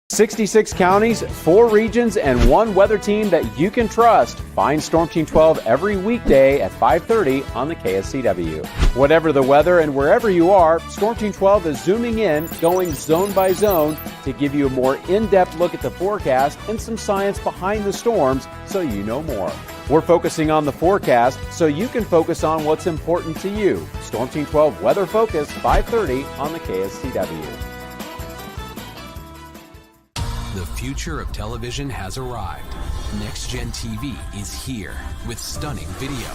"66 counties, 4 regions, and 1 weather team that you can trust. Find Storm Team 12 every weekday at 5:30 on the KSCW. Whatever the weather and wherever you are, Storm Team 12 is zooming in, going zone by zone to give you a more in-depth look at the forecast and some science behind the storms so you know more. We're focusing on the forecast so you can focus on what's important to you. Storm Team 12 Weather Focus, 5:30 on the KSCW. The future of television has arrived. Next Gen TV is here with stunning video,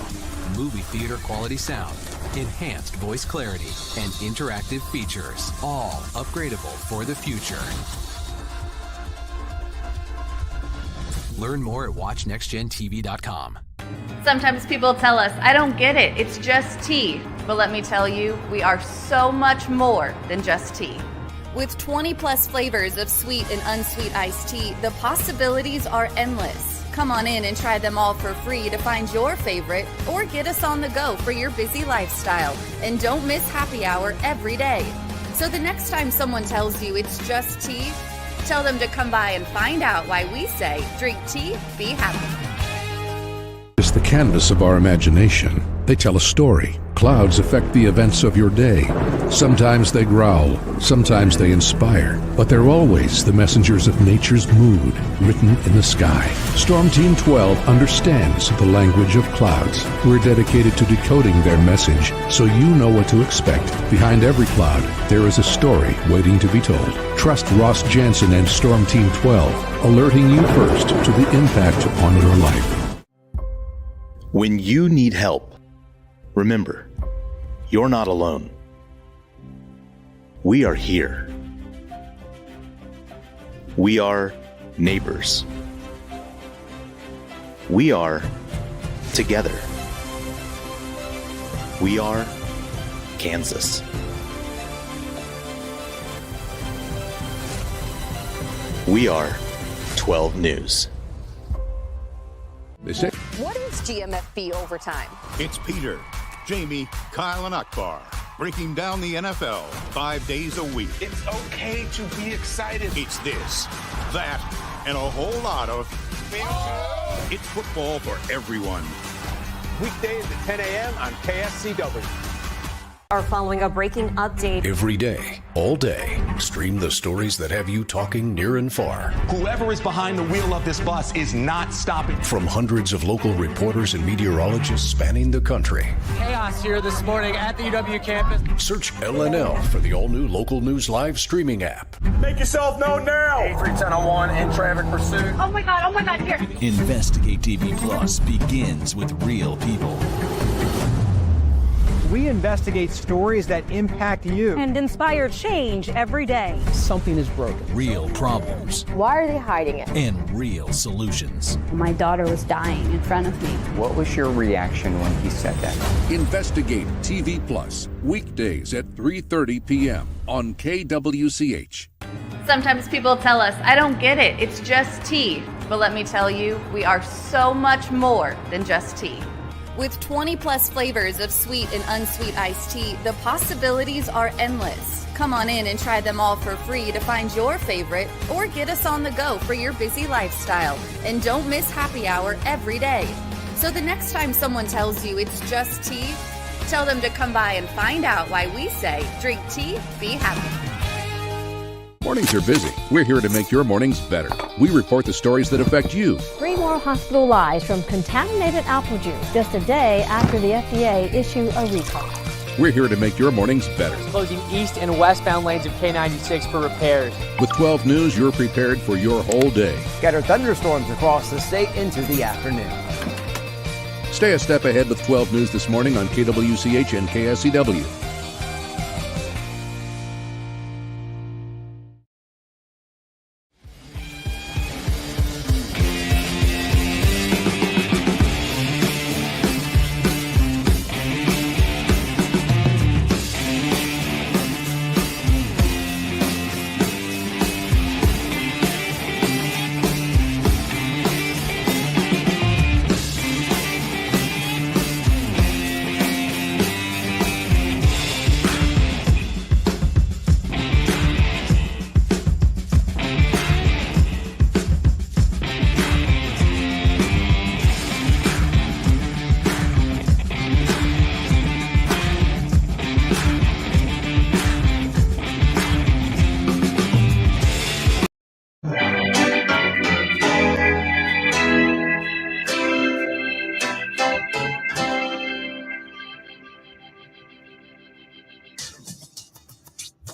movie theater quality sound, enhanced voice clarity, and interactive features, all upgradable for the future. Learn more at watchnextgentv.com. Sometimes people tell us, I don't get it, it's just tea. But let me tell you, we are so much more than just tea. With 20 plus flavors of sweet and unsweet iced tea, the possibilities are endless. Come on in and try them all for free to find your favorite, or get us on the go for your busy lifestyle. And don't miss happy hour every day. So the next time someone tells you it's just tea, tell them to come by and find out why we say, drink tea, be happy. It's the canvas of our imagination. They tell a story. Clouds affect the events of your day. Sometimes they growl, sometimes they inspire, but they're always the messengers of nature's mood, written in the sky. Storm Team 12 understands the language of clouds. We're dedicated to decoding their message so you know what to expect. Behind every cloud, there is a story waiting to be told. Trust Ross Jansen and Storm Team 12, alerting you first to the impact on your life. When you need help, remember, you're not alone. We are here. We are neighbors. We are together. We are Kansas. We are 12 News. What is GMFB overtime? It's Peter, Jamie, Kyle, and Akbar breaking down the NFL 5 days a week. It's okay to be excited. It's this, that, and a whole lot of It's football for everyone. Weekdays at 10 a.m. on KSCW. Are following a breaking update. Every day, all day, stream the stories that have you talking near and far. Whoever is behind the wheel of this bus is not stopping. From hundreds of local reporters and meteorologists spanning the country. Chaos here this morning at the UW campus. Search LNL for the all-new Local News Live streaming app. Make yourself known now. 31001 in traffic pursuit. Oh my God, here. Investigate TV Plus begins with real people. We investigate stories that impact you and inspire change every day. Something is broken. Real problems. Why are they hiding it? And real solutions. My daughter was dying in front of me. What was your reaction when he said that? Investigate TV Plus, weekdays at 3:30 p.m. on KWCH. Sometimes people tell us, I don't get it, it's just tea. But let me tell you, we are so much more than just tea. With 20 plus flavors of sweet and unsweet iced tea, the possibilities are endless. Come on in and try them all for free to find your favorite, or get us on the go for your busy lifestyle. And don't miss happy hour every day. So the next time someone tells you it's just tea, Tell them to come by and find out why we say, drink tea, be happy. Mornings are busy. We're here to make your mornings better. We report the stories that affect you. 3 more hospital lies from contaminated apple juice just a day after the FDA issue a recall. We're here to make your mornings better. Closing east and westbound lanes of K96 for repairs. With 12 News, you're prepared for your whole day. Scattered thunderstorms across the state into the afternoon. Stay a step ahead with 12 News this morning on KWCH and KSCW.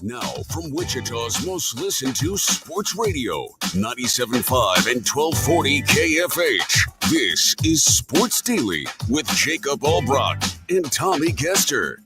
Now, from Wichita's most listened to sports radio, 97.5 and 1240 KFH. This is Sports Daily with Jacob Albrock and Tommy Kester.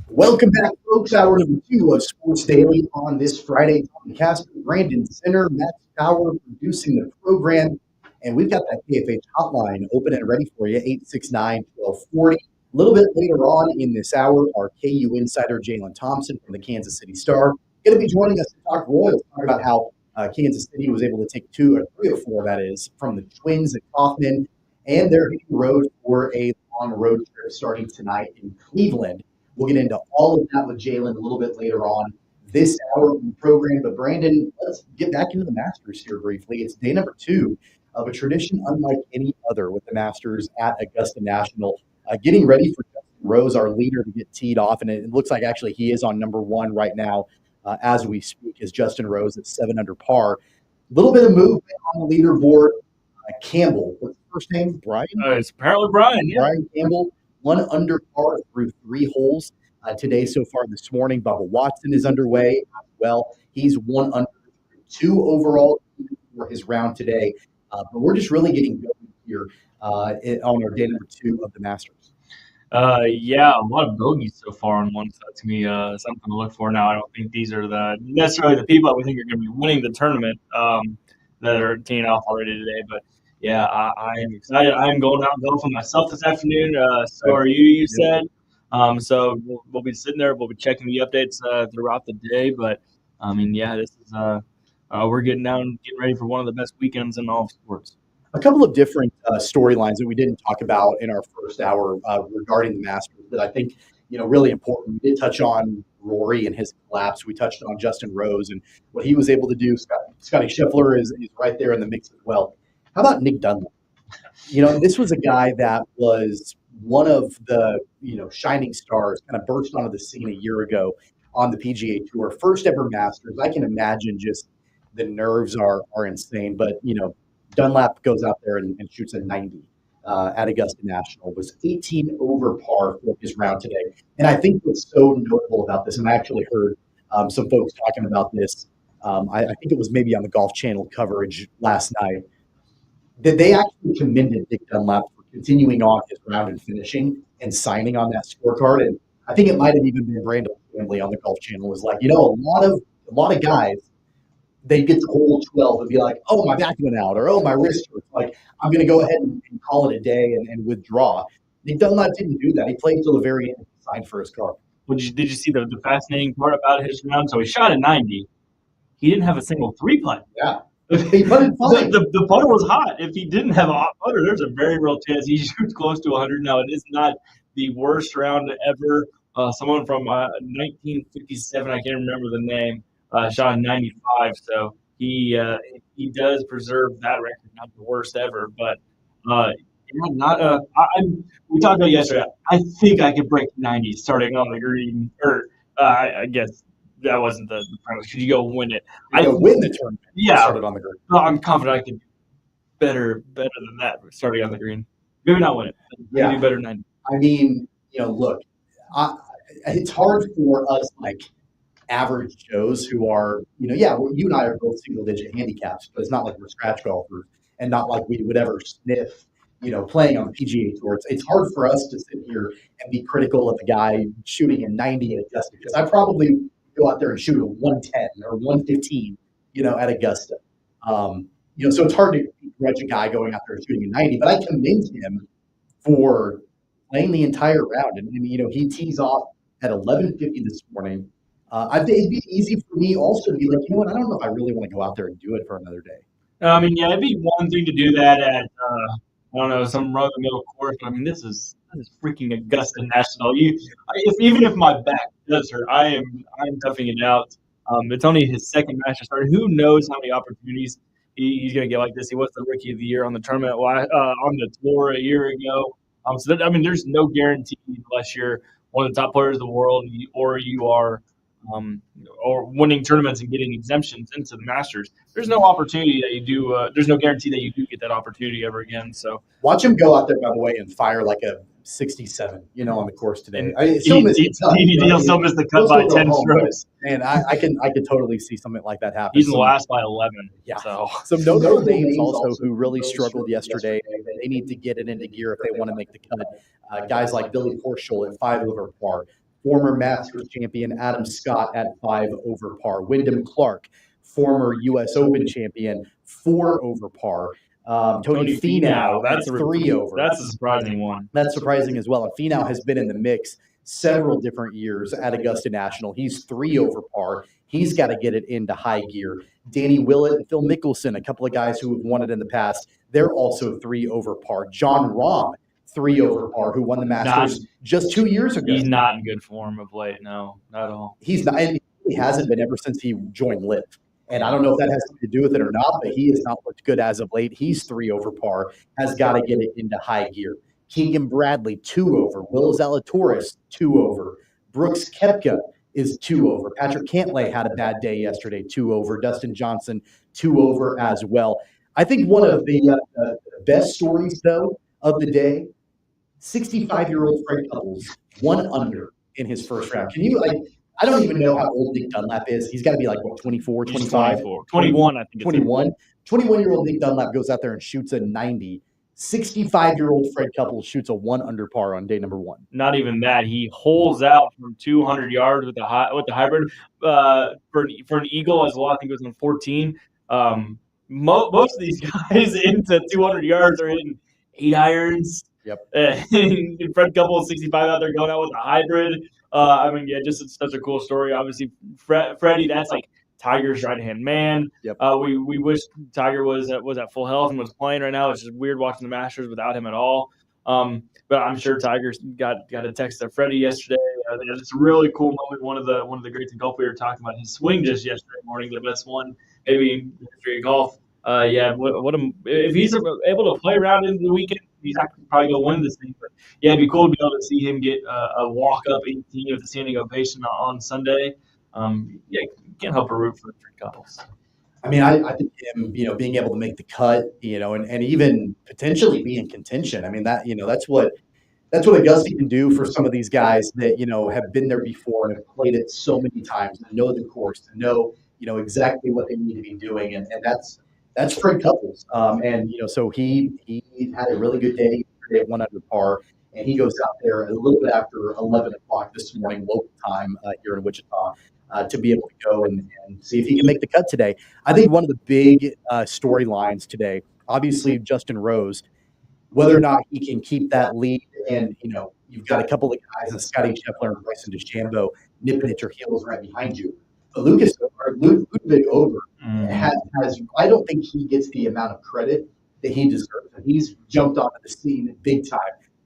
Welcome back, folks. Hour number 2 of Sports Daily on this Friday. Tommy Casper, Brandon Zinner, Matt Power producing the program. And we've got that KFH hotline open and ready for you, 869-1240. A little bit later on in this hour, our KU insider, Jaylon Thompson from the Kansas City Star, going to be joining us to talk Royals, talk about how Kansas City was able to take 2 or 3 or 4, that is, from the Twins at Kauffman, and they're hitting the road for a long road trip starting tonight in Cleveland. We'll get into all of that with Jaylon a little bit later on this hour of the program. But Brandon, let's get back into the Masters here briefly. It's day number 2 of a tradition unlike any other with the Masters at Augusta National. Getting ready for Justin Rose, our leader, to get teed off. And it looks like actually he is on number 1 right now as we speak, as Justin Rose at 7 under par. A little bit of movement on the leaderboard. Campbell, what's his first name? Brian? It's apparently Brian, yeah. Brian Campbell, 1 under par through 3 holes today so far this morning. Bubba Watson is underway as well. He's 1 under 2 overall for his round today. But we're just really getting going here on our day number 2 of the Masters. Yeah, a lot of bogeys so far on one side to me. Something to look for now. I don't think these are necessarily the people that we think are going to be winning the tournament that are teeing off already today. But yeah, I am excited. I am going out golfing myself this afternoon. So are you said. So we'll be sitting there. We'll be checking the updates throughout the day. But I mean, yeah, this is we're getting ready for one of the best weekends in all of sports. A couple of different storylines that we didn't talk about in our first hour regarding the Masters that I think, really important. We did touch on Rory and his collapse. We touched on Justin Rose and what he was able to do. Scotty Scheffler is right there in the mix as well. How about Nick Dunlap? This was a guy that was one of the, shining stars, kind of burst onto the scene a year ago on the PGA Tour. First ever Masters. I can imagine just the nerves are insane. But, Dunlap goes out there and shoots a 90 at Augusta National. Was 18 over par for his round today. And I think what's so notable about this, and I actually heard some folks talking about this, I think it was maybe on the Golf Channel coverage last night, that they actually commended Dick Dunlap for continuing on his round and finishing and signing on that scorecard. And I think it might have even been Brandon Family on the Golf Channel was like, a lot of guys, they get to hole 12 and be like, oh, my back went out, or oh, my wrist hurts. Like, I'm going to go ahead and call it a day and withdraw. Nick Dunlap didn't do that. He played until the very end and signed for his car. Well, did you see the fascinating part about his round? So he shot a 90. He didn't have a single 3-putt. Yeah. He putted fine. The putter was hot. If he didn't have a hot putter, there's a very real chance he shoots close to 100. Now, it is not the worst round ever. Someone from 1957, I can't remember the name, shot a 95. So he does preserve that record, not the worst ever. But Yeah, not we talked about it yesterday. I think I could break 90 starting on the green, or I guess that wasn't the premise. Could you go win it? I win the tournament. Yeah, started on the green. No, I'm confident I could do better than that starting on the green. Maybe not win it. Yeah, do better than 90. I mean, look, it's hard for us like average Joes who are, you and I are both single-digit handicaps, but it's not like we're scratch golfers, and not like we would ever sniff, playing on the PGA Tour. It's hard for us to sit here and be critical of a guy shooting a 90 at Augusta, because I probably go out there and shoot a 110 or 115, at Augusta. So it's hard to grudge a guy going out there and shooting a 90, but I commend him for playing the entire round. And he tees off at 11:50 this morning. I think it'd be easy for me also to be like, you know what, I don't know if I really want to go out there and do it for another day. I mean, yeah, it'd be one thing to do that at I don't know, some run of the middle course. But I mean, this is freaking Augusta National. Even if my back does hurt, I'm toughing it out. It's only his second match to start. Who knows how many opportunities he's going to get like this? He was the Rookie of the Year on the tournament on the tour a year ago. So there's no guarantee unless you're one of the top players of the world, or you are or winning tournaments and getting exemptions into the Masters. There's no opportunity that you do. There's no guarantee that you do get that opportunity ever again. So watch him go out there, by the way, and fire like a 67, on the course today. He'll still miss the cut by 10 strokes. And I can totally see something like that happen. He's in the last by 11. Yeah. So some notable names also who really struggled yesterday. They need to get it into gear if they want to make the cut. Guys like Billy Horschel at 5 over par. Former Masters champion Adam Scott at 5 over par. Wyndham Clark, former U.S. Open champion, 4 over par. Tony Finau, that's 3 over. That's a surprising one. That's surprising as well. And Finau has been in the mix several different years at Augusta National. He's 3 over par. He's got to get it into high gear. Danny Willett and Phil Mickelson, a couple of guys who have won it in the past, they're also 3 over par. John Rahm, 3 over par, who won the Masters just 2 years ago. He's not in good form of late. No, not at all. He's not. And he hasn't been ever since he joined LIV. And I don't know if that has something to do with it or not, but he has not looked good as of late. He's 3 over par, has got to get it into high gear. Keegan Bradley, 2 over. Will Zalatoris, 2 over. Brooks Koepka is 2 over. Patrick Cantlay had a bad day yesterday, 2 over. Dustin Johnson, 2 over as well. I think one of the best stories, though, of the day, 65-year-old Fred Couples, 1 under in his first round. Can you, I don't even know how old Nick Dunlap is. He's got to be 24, 25? 21, I think. 21. 21-year-old Nick Dunlap goes out there and shoots a 90. 65-year-old Fred Couples shoots a 1 under par on day number 1. Not even that. He holes out from 200 yards with the hybrid for an eagle as well. I think it was on 14. Most of these guys into 200 yards are hitting 8 irons. Yep. And Fred Couples 65 out there going out with a hybrid. Just such a cool story. Obviously, Freddie, that's like Tiger's right-hand man. Yep. We wish Tiger was at full health and was playing right now. It's just weird watching the Masters without him at all. But I'm sure Tiger's got a text to Freddie yesterday. I think it's a really cool moment. One of the greats in golf, we were talking about his swing just yesterday morning, the best one maybe in the history of golf. If he's able to play around into the weekend, he's probably going to win this thing. But yeah, it'd be cool to be able to see him get a walk-up 18 with a standing ovation on Sunday. Can't help but root for Couples. I mean, I think him, being able to make the cut, and even potentially be in contention. I mean, that's what Augusta can do for some of these guys that, have been there before and have played it so many times and know the course, to know, exactly what they need to be doing. And that's Fred Couples. So he had a really good day at 1 under par, and he goes out there a little bit after 11 o'clock this morning, local time here in Wichita, to be able to go and see if he can make the cut today. I think one of the big storylines today, obviously Justin Rose, whether or not he can keep that lead, and you've got a couple of guys, Scotty Scheffler and Bryson DeChambeau, nipping at your heels right behind you. But Ludwig Over has, I don't think he gets the amount of credit that he deserves. And he's jumped onto the scene big time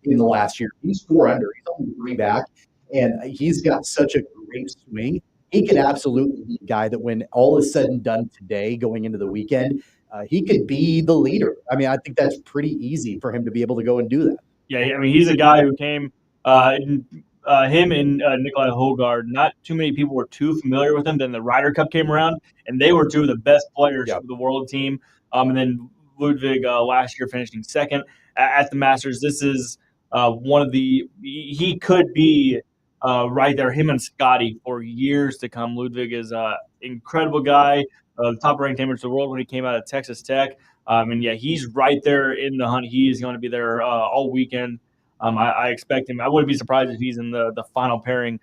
in the last year. He's 4 under. He's only 3 back, and he's got such a great swing. He could absolutely be a guy that when all is said and done today, going into the weekend, he could be the leader. I mean, I think that's pretty easy for him to be able to go and do that. Yeah, I mean, he's a guy who came him and Nikolai Hogard, not too many people were too familiar with him. Then the Ryder Cup came around, and they were two of the best players for the world team. And then Ludwig last year finishing second at the Masters. This is one of the – he could be right there, him and Scotty, for years to come. Ludwig is an incredible guy, the top-ranked amateur in the world when he came out of Texas Tech. And, yeah, he's right there in the hunt. He is going to be there all weekend. I expect him. I wouldn't be surprised if he's in the final pairing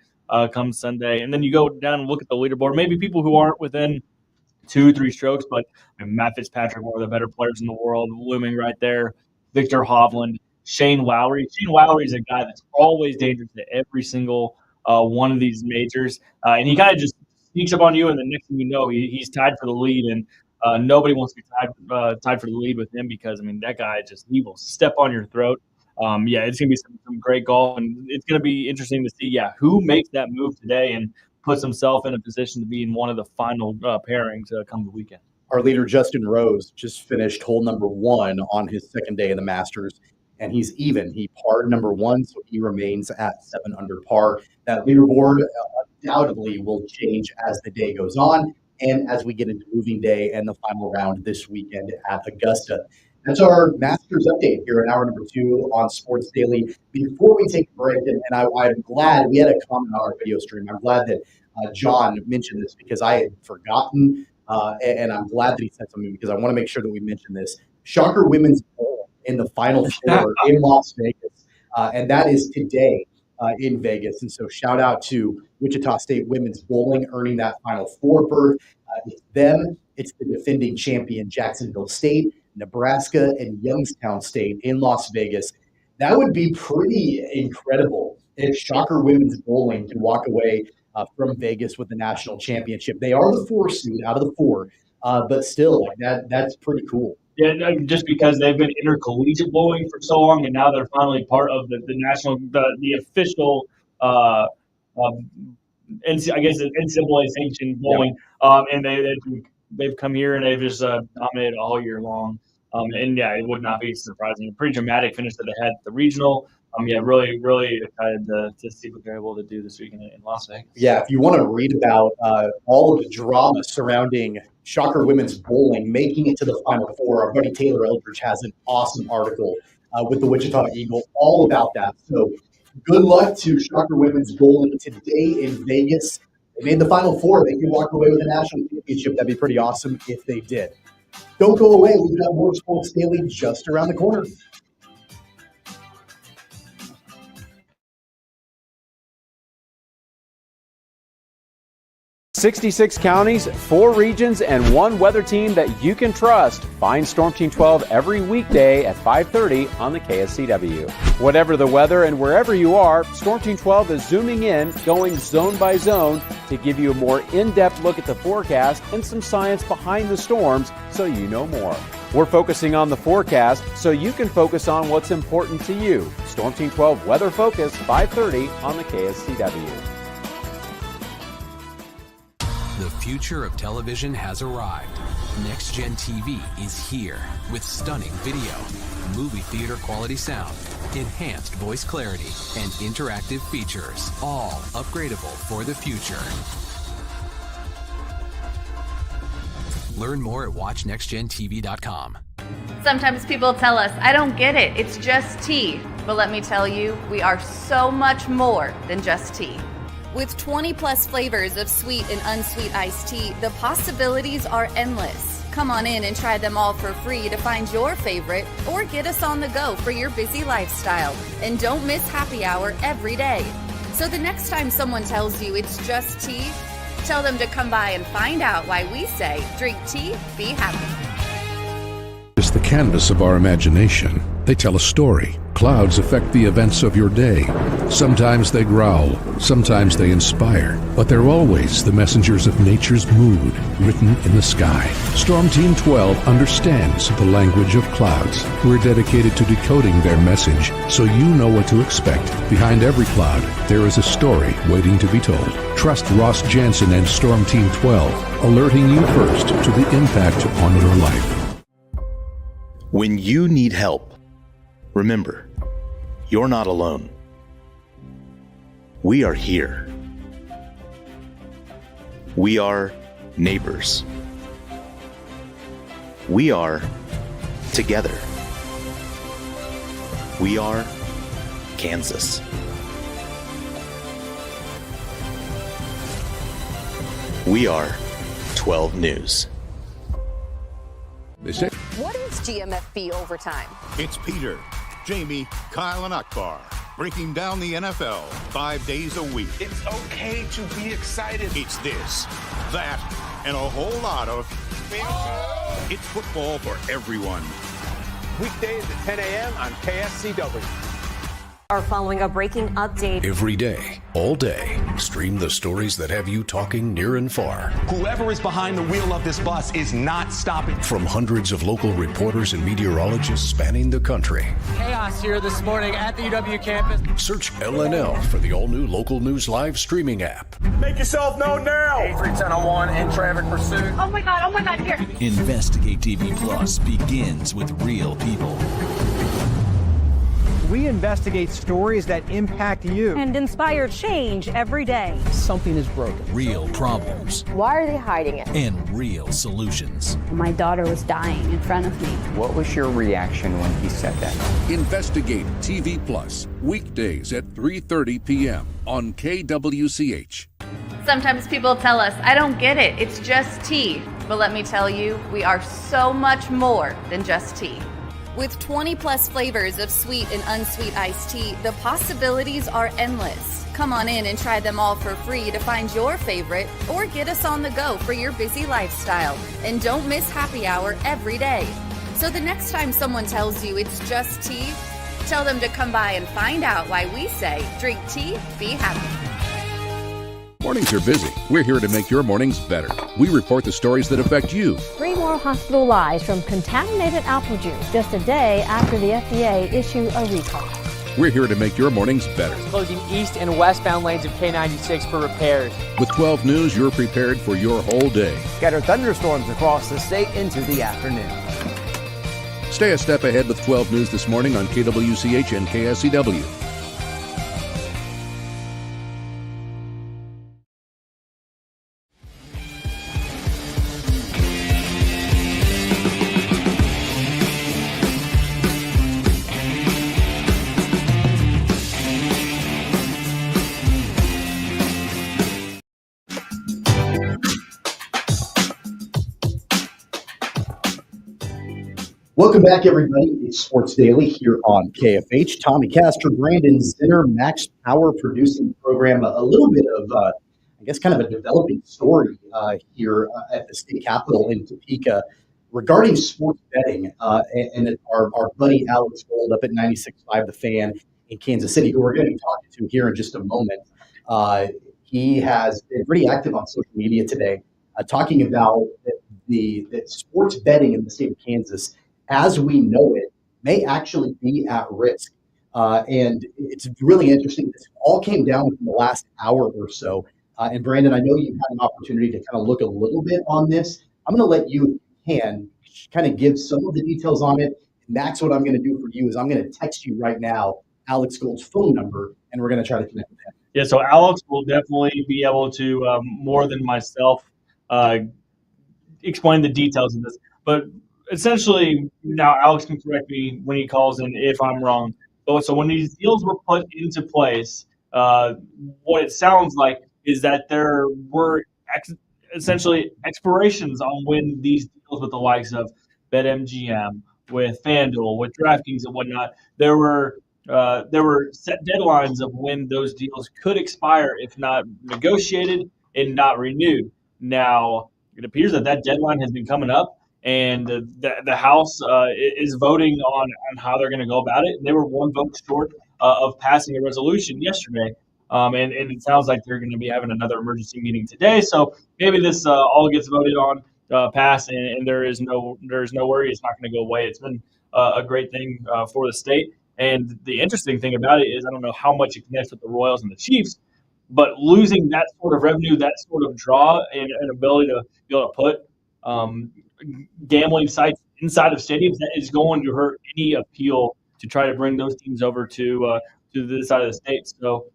come Sunday. And then you go down and look at the leaderboard. Maybe people who aren't within 2-3 strokes, but Matt Fitzpatrick, one of the better players in the world, looming right there. Victor Hovland, Shane Lowry. Shane Lowry is a guy that's always dangerous at every single one of these majors. And he kind of just sneaks up on you, and the next thing you know, he's tied for the lead. And nobody wants to be tied for the lead with him because, I mean, that guy he will step on your throat. It's going to be some great golf, and it's going to be interesting to see, who makes that move today and puts himself in a position to be in one of the final pairings come the weekend. Our leader, Justin Rose, just finished hole number 1 on his second day of the Masters, and he's even. He parred number 1, so he remains at 7 under par. That leaderboard undoubtedly will change as the day goes on and as we get into moving day and the final round this weekend at Augusta. That's our Masters update here in hour number 2 on Sports Daily. Before we take a break, and I'm glad we had a comment on our video stream. I'm glad that John mentioned this because I had forgotten, and I'm glad that he said something because I want to make sure that we mention this. Shocker Women's Bowl in the Final Four in Las Vegas, and that is today in Vegas. And so shout out to Wichita State Women's Bowling earning that Final Four berth. It's them. It's the defending champion Jacksonville State, Nebraska, and Youngstown State in Las Vegas. That would be pretty incredible if Shocker Women's Bowling can walk away from Vegas with the national championship. They are the 4 seed out of the 4, but still, that's pretty cool. Yeah, just because they've been intercollegiate bowling for so long, and now they're finally part of the national, the official, NCAA sanctioned bowling, and they've come here and they've just dominated all year long. It would not be surprising. A pretty dramatic finish that they had at the regional. Really, really excited to see what they're able to do this weekend in Las Vegas. Yeah, if you want to read about all of the drama surrounding Shocker Women's Bowling making it to the Final Four, our buddy Taylor Eldridge has an awesome article with the Wichita Eagle all about that. So good luck to Shocker Women's Bowling today in Vegas. They made the Final Four. They can walk away with a national championship. That'd be pretty awesome if they did. Don't go away. We've got more Sports Daily just around the corner. "66 counties, 4 regions, and 1 weather team that you can trust. Find Storm Team 12 every weekday at 5:30 on the KSCW. Whatever the weather and wherever you are, Storm Team 12 is zooming in, going zone by zone to give you a more in-depth look at the forecast and some science behind the storms so you know more. We're focusing on the forecast so you can focus on what's important to you. Storm Team 12 Weather Focus, 5:30 on the KSCW. The future of television has arrived. Next Gen TV is here with stunning video, movie theater quality sound, enhanced voice clarity, and interactive features, all upgradable for the future. Learn more at watchnextgentv.com. Sometimes people tell us, I don't get it, it's just tea. But let me tell you, we are so much more than just tea. With 20 plus flavors of sweet and unsweet iced tea, the possibilities are endless. Come on in and try them all for free to find your favorite or get us on the go for your busy lifestyle. And don't miss happy hour every day. So the next time someone tells you it's just tea, tell them to come by and find out why we say, drink tea, be happy. It's the canvas of our imagination. They tell a story. Clouds affect the events of your day. Sometimes they growl, sometimes they inspire, but they're always the messengers of nature's mood written in the sky. Storm Team 12 understands the language of clouds. We're dedicated to decoding their message so you know what to expect. Behind every cloud, there is a story waiting to be told. Trust Ross Jansen and Storm Team 12, alerting you first to the impact on your life. When you need help, remember, you're not alone. We are here. We are neighbors. We are together. We are Kansas. We are 12 News. What is GMFB overtime? It's Peter, Jamie, Kyle, and Akbar breaking down the NFL 5 days a week. It's okay to be excited. It's this, that, and a whole lot of It's football for everyone. Weekdays at 10 a.m. on KSCW. Are following a breaking update. Every day, all day, stream the stories that have you talking near and far. Whoever is behind the wheel of this bus is not stopping. From hundreds of local reporters and meteorologists spanning the country. Chaos here this morning at the UW campus. Search LNL for the all-new Local News Live streaming app. Make yourself known now. 310-01 in traffic pursuit. Oh my God, here. Investigate TV Plus begins with real people. We investigate stories that impact you and inspire change every day. Something is broken. Real problems Why are they hiding it? and real solutions. My daughter was dying in front of me. What was your reaction when he said that? Investigate TV Plus, weekdays at 3:30 p.m. on KWCH. Sometimes people tell us, I don't get it, it's just tea. But let me tell you, we are so much more than just tea. With 20 plus flavors of sweet and unsweet iced tea, the possibilities are endless. Come on in and try them all for free to find your favorite or get us on the go for your busy lifestyle. And don't miss happy hour every day. So the next time someone tells you it's just tea, tell them to come by and find out why we say, drink tea, be happy. Mornings are busy. We're here to make your mornings better. We report the stories that affect you. 3 more hospital lies from contaminated apple juice just a day after the FDA issued a recall. We're here to make your mornings better. Closing east and westbound lanes of K96 for repairs. With 12 News, you're prepared for your whole day. Scattered thunderstorms across the state into the afternoon. Stay a step ahead with 12 News this morning on KWCH and KSCW. Welcome back, everybody. It's Sports Daily here on KFH. Tommy Castor, Brandon Zinner, Max Power producing the program. A little bit of, I guess, kind of a developing story here at the state capitol in Topeka regarding sports betting. And our buddy Alex Gold up at 96.5 The Fan in Kansas City, who we're going to be talking to here in just a moment. He has been pretty active on social media today, talking about that sports betting in the state of Kansas, as we know it, may actually be at risk. And it's really interesting. This all came down within the last hour or so. And Brandon, I know you've had an opportunity to kind of look a little bit on this. I'm going to let you, kind of give some of the details on it. And that's what I'm going to do for you is I'm going to text you right now Alex Gold's phone number, and we're going to try to connect with him. Yeah, so Alex will definitely be able to, more than myself, explain the details of this. But essentially, now Alex can correct me when he calls in if I'm wrong. So when these deals were put into place, what it sounds like is that there were essentially expirations on when these deals with the likes of BetMGM, with FanDuel, with DraftKings and whatnot, there were set deadlines of when those deals could expire if not negotiated and not renewed. Now, it appears that deadline has been coming up, and the House is voting on how they're going to go about it. And they were one vote short of passing a resolution yesterday. And it sounds like they're going to be having another emergency meeting today. So maybe this all gets voted on, passed, and there's no worry. It's not going to go away. It's been a great thing for the state. And the interesting thing about it is I don't know how much it connects with the Royals and the Chiefs, but losing that sort of revenue, that sort of draw, and ability to be able to put gambling sites inside of stadiums, that is going to hurt any appeal to try to bring those teams over to this side of the state. So,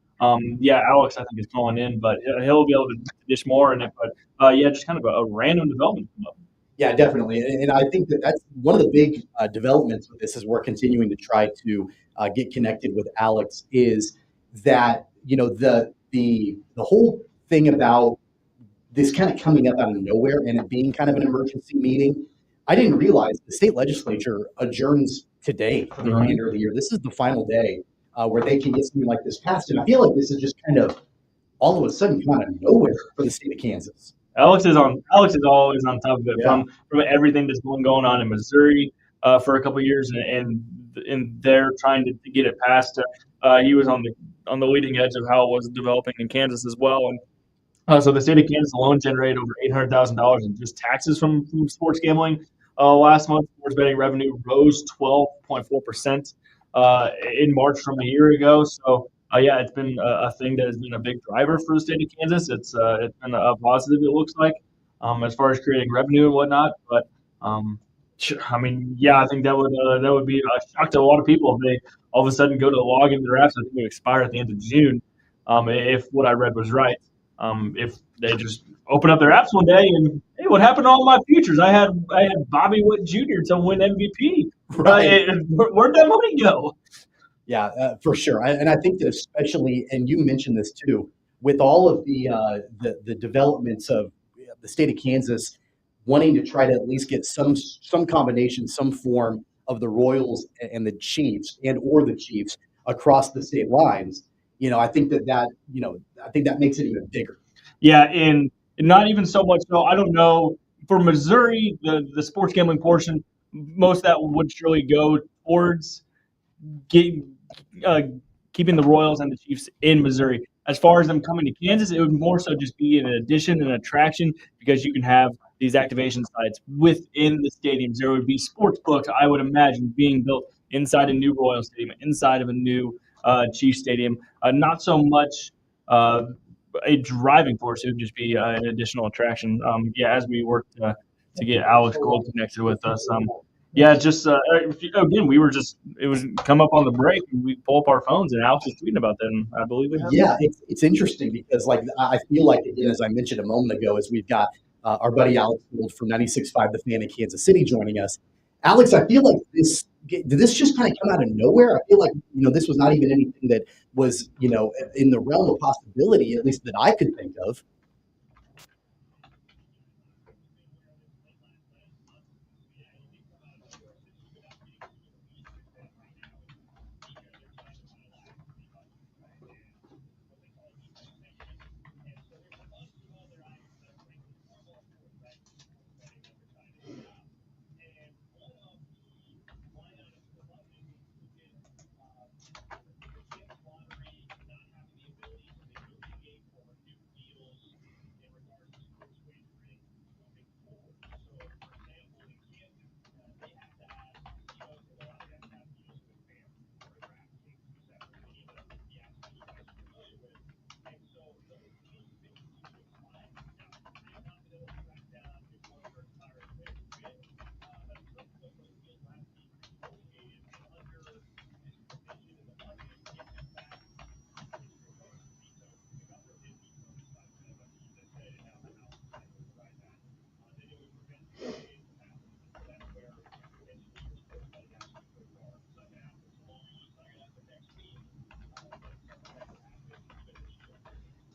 yeah, Alex, I think, is calling in, but he'll be able to dish more in it. But, yeah, just kind of a random development. Yeah, definitely. And I think that that's one of the big developments with this as we're continuing to try to get connected with Alex is that, the whole thing about this kind of coming up out of nowhere and it being kind of an emergency meeting. I didn't realize the state legislature adjourns today for the remainder of the year. This is the final day where they can get something like this passed. And I feel like this is just kind of all of a sudden come out of nowhere for the state of Kansas. Alex is always on top of it from everything that's been going on in Missouri for a couple of years, and they're trying to get it passed. He was on the leading edge of how it was developing in Kansas as well, and so the state of Kansas alone generated over $800,000 in just taxes from sports gambling. Last month, sports betting revenue rose 12.4% in March from a year ago. So. Yeah, it's been a thing that has been a big driver for the state of Kansas. It's been a positive, it looks like, as far as creating revenue and whatnot. But I mean, yeah, I think that would be a shock to a lot of people if they all of a sudden go to log into their apps. I think it would expire at the end of June, if what I read was right. If they just open up their apps one day and hey, what happened to all my futures? I had Bobby Witt Jr. to win MVP. Right. Where'd that money go? Yeah, for sure. And I think that especially, and you mentioned this too, with all of the developments of the state of Kansas wanting to try to at least get some combination, some form of the Royals and the Chiefs or the Chiefs across the state lines. I think I think that makes it even bigger. Yeah, and not even so much. No, I don't know. For Missouri, the sports gambling portion, most of that would surely go towards keeping the Royals and the Chiefs in Missouri. As far as them coming to Kansas, it would more so just be an addition, an attraction, because you can have these activation sites within the stadiums. There would be sports books, I would imagine, being built inside a new Royal Stadium, inside of a new Chiefs Stadium. Not so much a driving force. It would just be an additional attraction. Yeah, as we work to get Alex Gold connected with us. Yeah, just again, it was come up on the break, and we pull up our phones, and Alex is tweeting about that, and I believe we have. Yeah, it's interesting because I feel like, again, as I mentioned a moment ago, as we've got our buddy Alex Gold from 96.5 The Fan in Kansas City joining us. Alex, I feel like did this just kind of come out of nowhere? I feel like this was not even anything that was in the realm of possibility, at least that I could think of.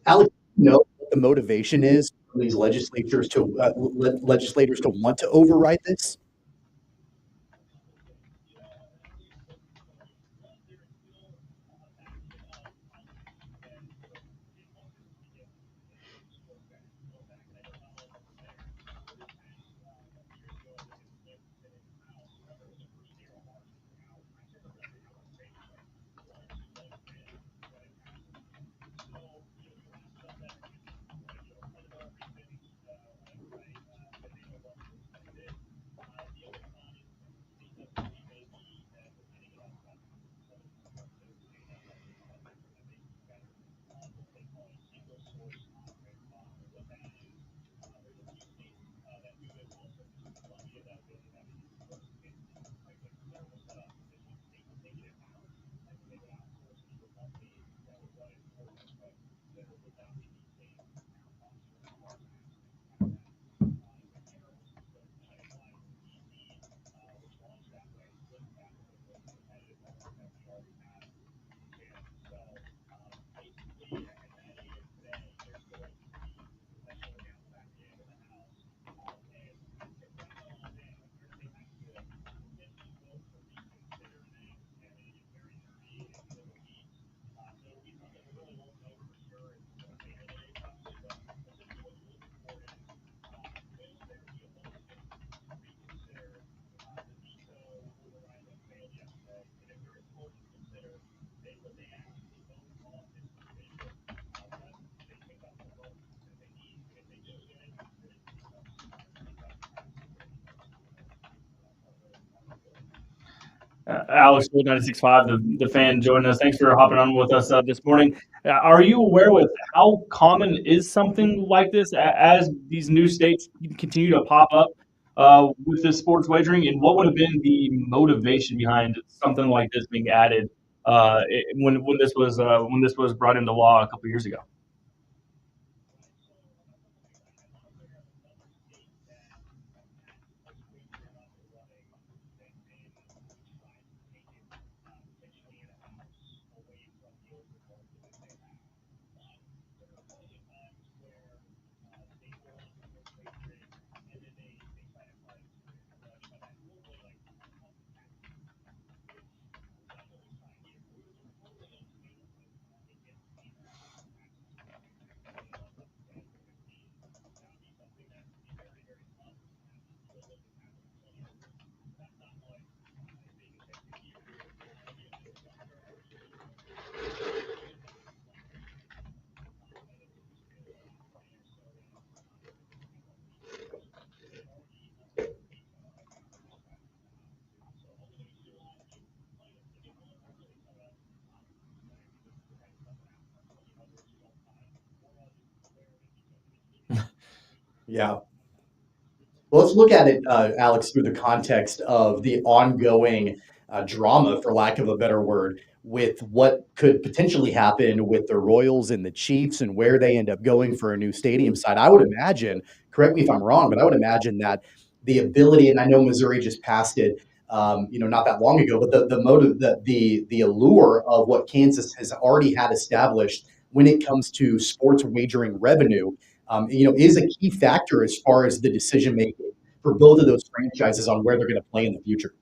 Alex, you know what the motivation is for these legislators to want to override this? Alex Gold 96.5, the fan, joining us. Thanks for hopping on with us this morning. Are you aware with how common is something like this as these new states continue to pop up with this sports wagering? And what would have been the motivation behind something like this being added when this was brought into law a couple years ago? Yeah. Well, let's look at it, Alex, through the context of the ongoing drama, for lack of a better word, with what could potentially happen with the Royals and the Chiefs and where they end up going for a new stadium site. I would imagine, correct me if I'm wrong, but I would imagine that the ability, and I know Missouri just passed it, not that long ago, but the motive, the allure of what Kansas has already had established when it comes to sports wagering revenue is a key factor as far as the decision making for both of those franchises on where they're going to play in the future.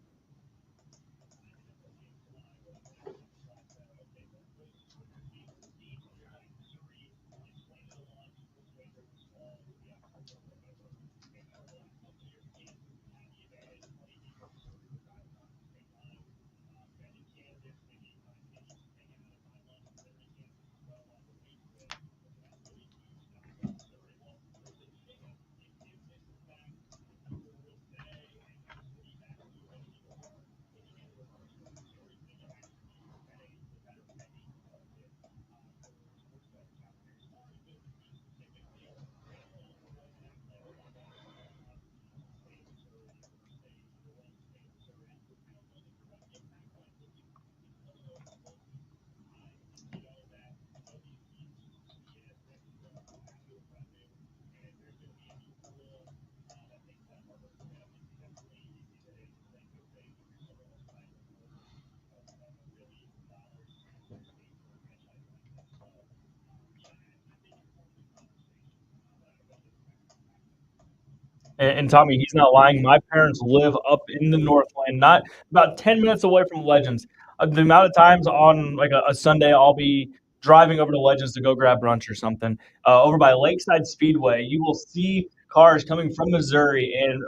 And Tommy, he's not lying. My parents live up in the Northland, not about 10 minutes away from Legends. The amount of times on like a Sunday, I'll be driving over to Legends to go grab brunch or something. Over by Lakeside Speedway, you will see cars coming from Missouri, and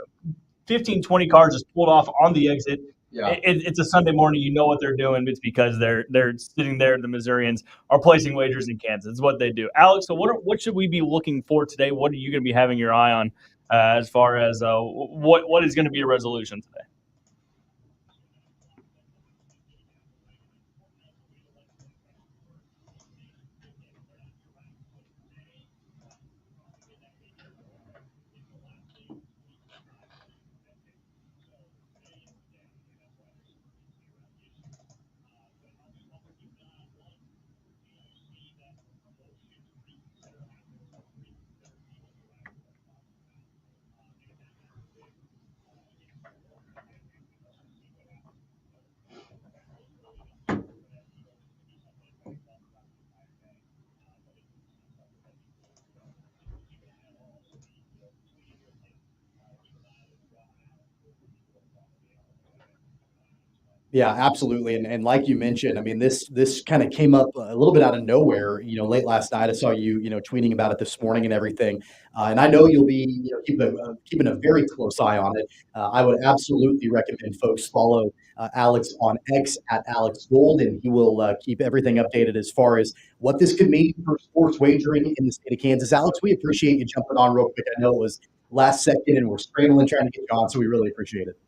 15, 20 cars just pulled off on the exit. Yeah. It's a Sunday morning. You know what they're doing. It's because they're sitting there. The Missourians are placing wagers in Kansas. It's what they do. Alex, so what should we be looking for today? What are you going to be having your eye on as far as what is going to be a resolution today? Yeah, absolutely. And like you mentioned, I mean, this kind of came up a little bit out of nowhere, late last night. I saw you, tweeting about it this morning and everything. And I know you'll be, keeping a very close eye on it. I would absolutely recommend folks follow Alex on X at Alex Gold, and he will keep everything updated as far as what this could mean for sports wagering in the state of Kansas. Alex, we appreciate you jumping on real quick. I know it was last second and we're scrambling trying to get you on, so we really appreciate it.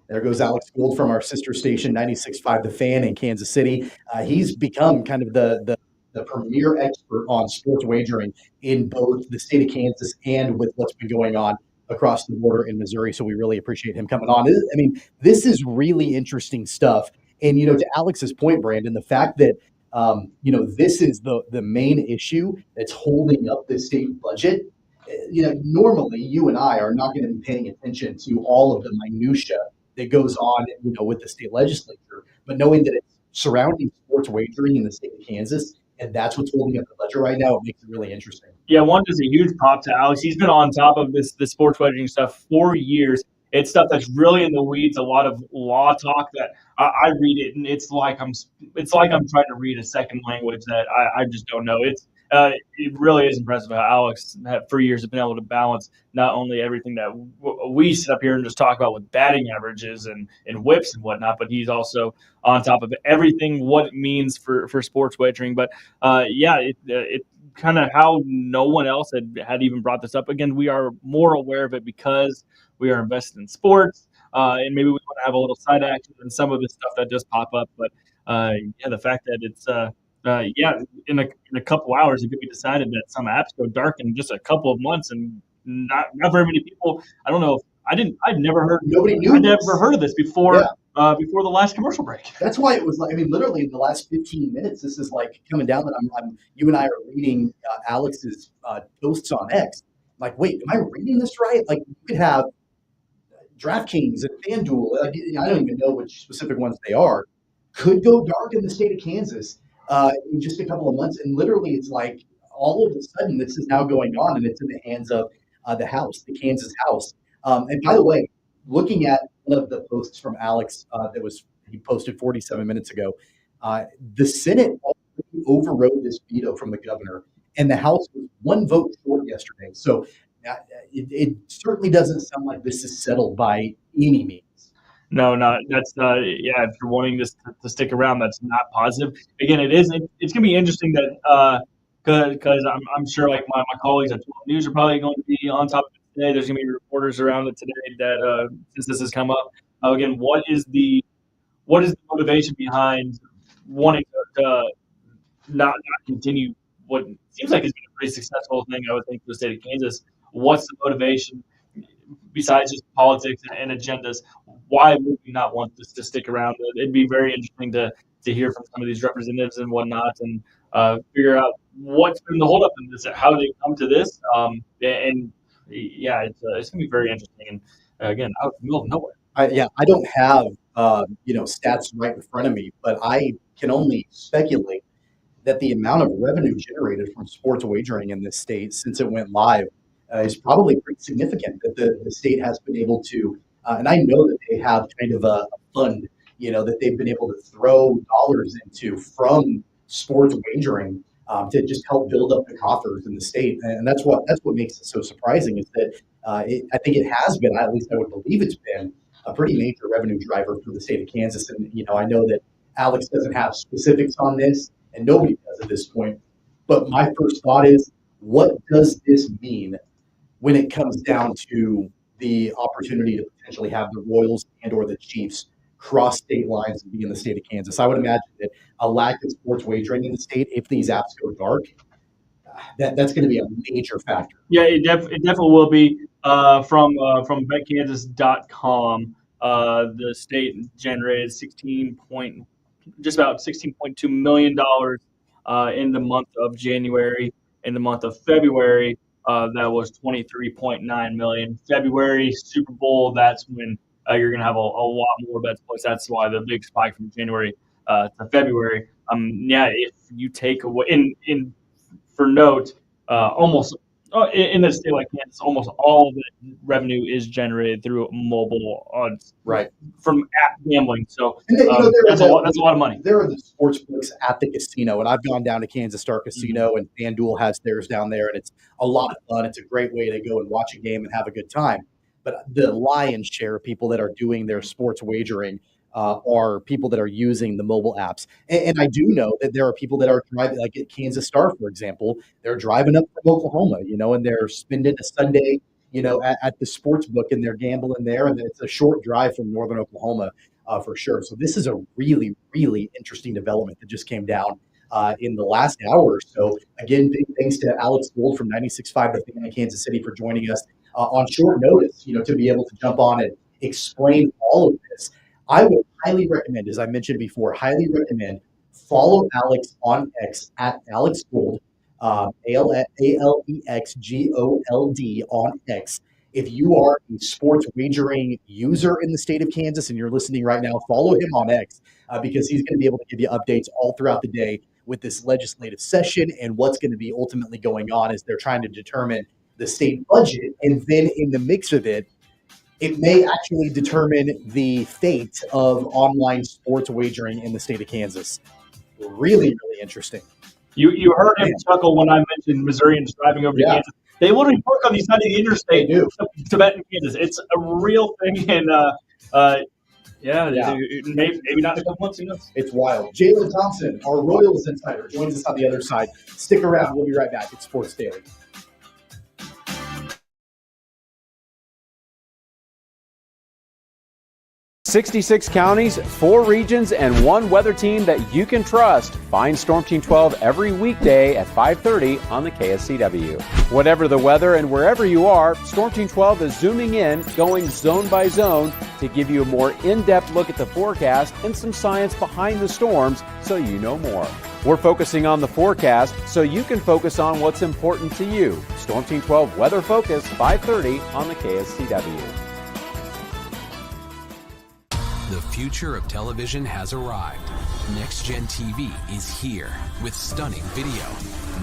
There goes Alex Gould from our sister station, 96.5 The Fan in Kansas City. He's become kind of the premier expert on sports wagering in both the state of Kansas and with what's been going on across the border in Missouri. So we really appreciate him coming on. I mean, this is really interesting stuff. And, to Alex's point, Brandon, the fact that, this is the main issue that's holding up the state budget. Normally you and I are not going to be paying attention to all of the minutia that goes on, with the state legislature, but knowing that it's surrounding sports wagering in the state of Kansas, and that's what's holding up the budget right now, it makes it really interesting. Yeah, one is a huge prop to Alex. He's been on top of the sports wagering stuff for years. It's stuff that's really in the weeds. A lot of law talk that I read it, and it's like I'm trying to read a second language that I just don't know. It really is impressive how Alex for years has been able to balance not only everything that we sit up here and just talk about with batting averages and whips and whatnot, but he's also on top of everything, what it means for sports wagering. But it kind of how no one else had even brought this up. Again, we are more aware of it because we are invested in sports, and maybe we want to have a little side action and some of the stuff that does pop up. But the fact that it's in a couple hours it could be decided that some apps go dark in just a couple of months, and not very many people. I don't know. I'd never heard. Nobody knew. I never heard of this before. Yeah. Before the last commercial break. That's why it was like, literally in the last 15 minutes, this is like coming down that you and I are reading Alex's posts on X. I'm like, wait, am I reading this right? Like, you could have DraftKings and FanDuel, I don't even know which specific ones they are, could go dark in the state of Kansas in just a couple of months. And literally it's like all of a sudden this is now going on, and it's in the hands of the House, the Kansas House. And by the way, looking at one of the posts from Alex he posted 47 minutes ago, the Senate already overrode this veto from the governor, and the House was one vote short yesterday. So it certainly doesn't sound like this is settled by any means. No, that's if you're wanting this to stick around, that's not positive. Again, it's going to be interesting that because I'm sure like my colleagues at 12 News are probably going to be on top of it today. There's going to be reporters around it today that since this has come up. Again, what is the motivation behind wanting to not continue what seems like it's been a pretty successful thing, I would think, for the state of Kansas? What's the motivation besides just politics and agendas? Why would we not want this to stick around? It'd be very interesting to hear from some of these representatives and whatnot, and figure out what's been the holdup in this, how they come to this. It's gonna be very interesting. And again, out in the middle of nowhere. I don't have stats right in front of me, but I can only speculate that the amount of revenue generated from sports wagering in this state since it went live is probably pretty significant. That the state has been able to, and I know that they have kind of a fund, that they've been able to throw dollars into from sports wagering to just help build up the coffers in the state. And that's what makes it so surprising is that I think it has been, at least I would believe it's been, a pretty major revenue driver for the state of Kansas. And, I know that Alex doesn't have specifics on this, and nobody does at this point. But my first thought is, what does this mean when it comes down to the opportunity to potentially have the Royals and or the Chiefs cross state lines and be in the state of Kansas? I would imagine that a lack of sports wagering in the state, if these apps go dark, that's going to be a major factor. Yeah, it definitely will be. From betkansas.com, the state generated just about $16.2 million in the month of January. In the month of February, that was $23.9 million. February Super Bowl, that's when you're going to have a lot more bets placed. That's why the big spike from January to February. If you take away for note, almost in the state like Kansas, almost all of the revenue is generated through mobile odds, right? From app gambling. So that's a lot of money. There are the sports books at the casino, and I've gone down to Kansas Star Casino, and FanDuel has theirs down there, and it's a lot of fun. It's a great way to go and watch a game and have a good time. But the lion's share of people that are doing their sports wagering are people that are using the mobile apps. And I do know that there are people that are driving, like at Kansas Star, for example, they're driving up from Oklahoma, and they're spending a Sunday, at the sports book, and they're gambling there, and it's a short drive from northern Oklahoma for sure. So this is a really, really interesting development that just came down in the last hour or so. Again, big thanks to Alex Gold from 96.5 The Fan in Kansas City for joining us on short notice, to be able to jump on and explain all of this. I would highly recommend, as I mentioned before, follow Alex on X at Alex Gold, ALEXGOLD on X. If you are a sports wagering user in the state of Kansas and you're listening right now, follow him on X because he's going to be able to give you updates all throughout the day with this legislative session and what's going to be ultimately going on as they're trying to determine the state budget. And then in the mix of it, it may actually determine the fate of online sports wagering in the state of Kansas. Really, really interesting. You heard him chuckle when I mentioned Missourians driving over to Kansas. They literally park on the side of the interstate to bet in Kansas. It's a real thing, and maybe not in a couple months. Who knows? It's wild. Jaylon Thompson, our Royals insider, joins us on the other side. Stick around. We'll be right back. It's Sports Daily. 66 counties, 4 regions, and 1 weather team that you can trust. Find Storm Team 12 every weekday at 5:30 on the KSCW. Whatever the weather and wherever you are, Storm Team 12 is zooming in, going zone by zone to give you a more in-depth look at the forecast and some science behind the storms so you know more. We're focusing on the forecast so you can focus on what's important to you. Storm Team 12 Weather Focus, 5:30 on the KSCW. The future of television has arrived. Next Gen TV is here with stunning video,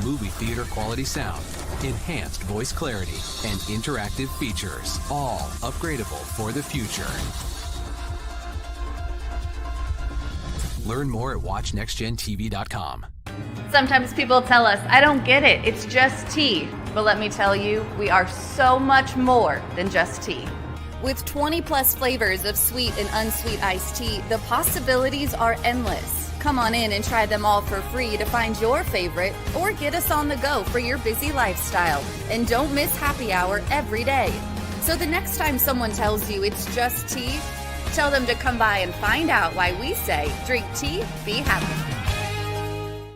movie theater quality sound, enhanced voice clarity, and interactive features, all upgradable for the future. Learn more at watchnextgentv.com. Sometimes people tell us, I don't get it, it's just tea. But let me tell you, we are so much more than just tea. With 20 plus flavors of sweet and unsweet iced tea, the possibilities are endless. Come on in and try them all for free to find your favorite or get us on the go for your busy lifestyle. And don't miss happy hour every day. So the next time someone tells you it's just tea, tell them to come by and find out why we say, drink tea, be happy.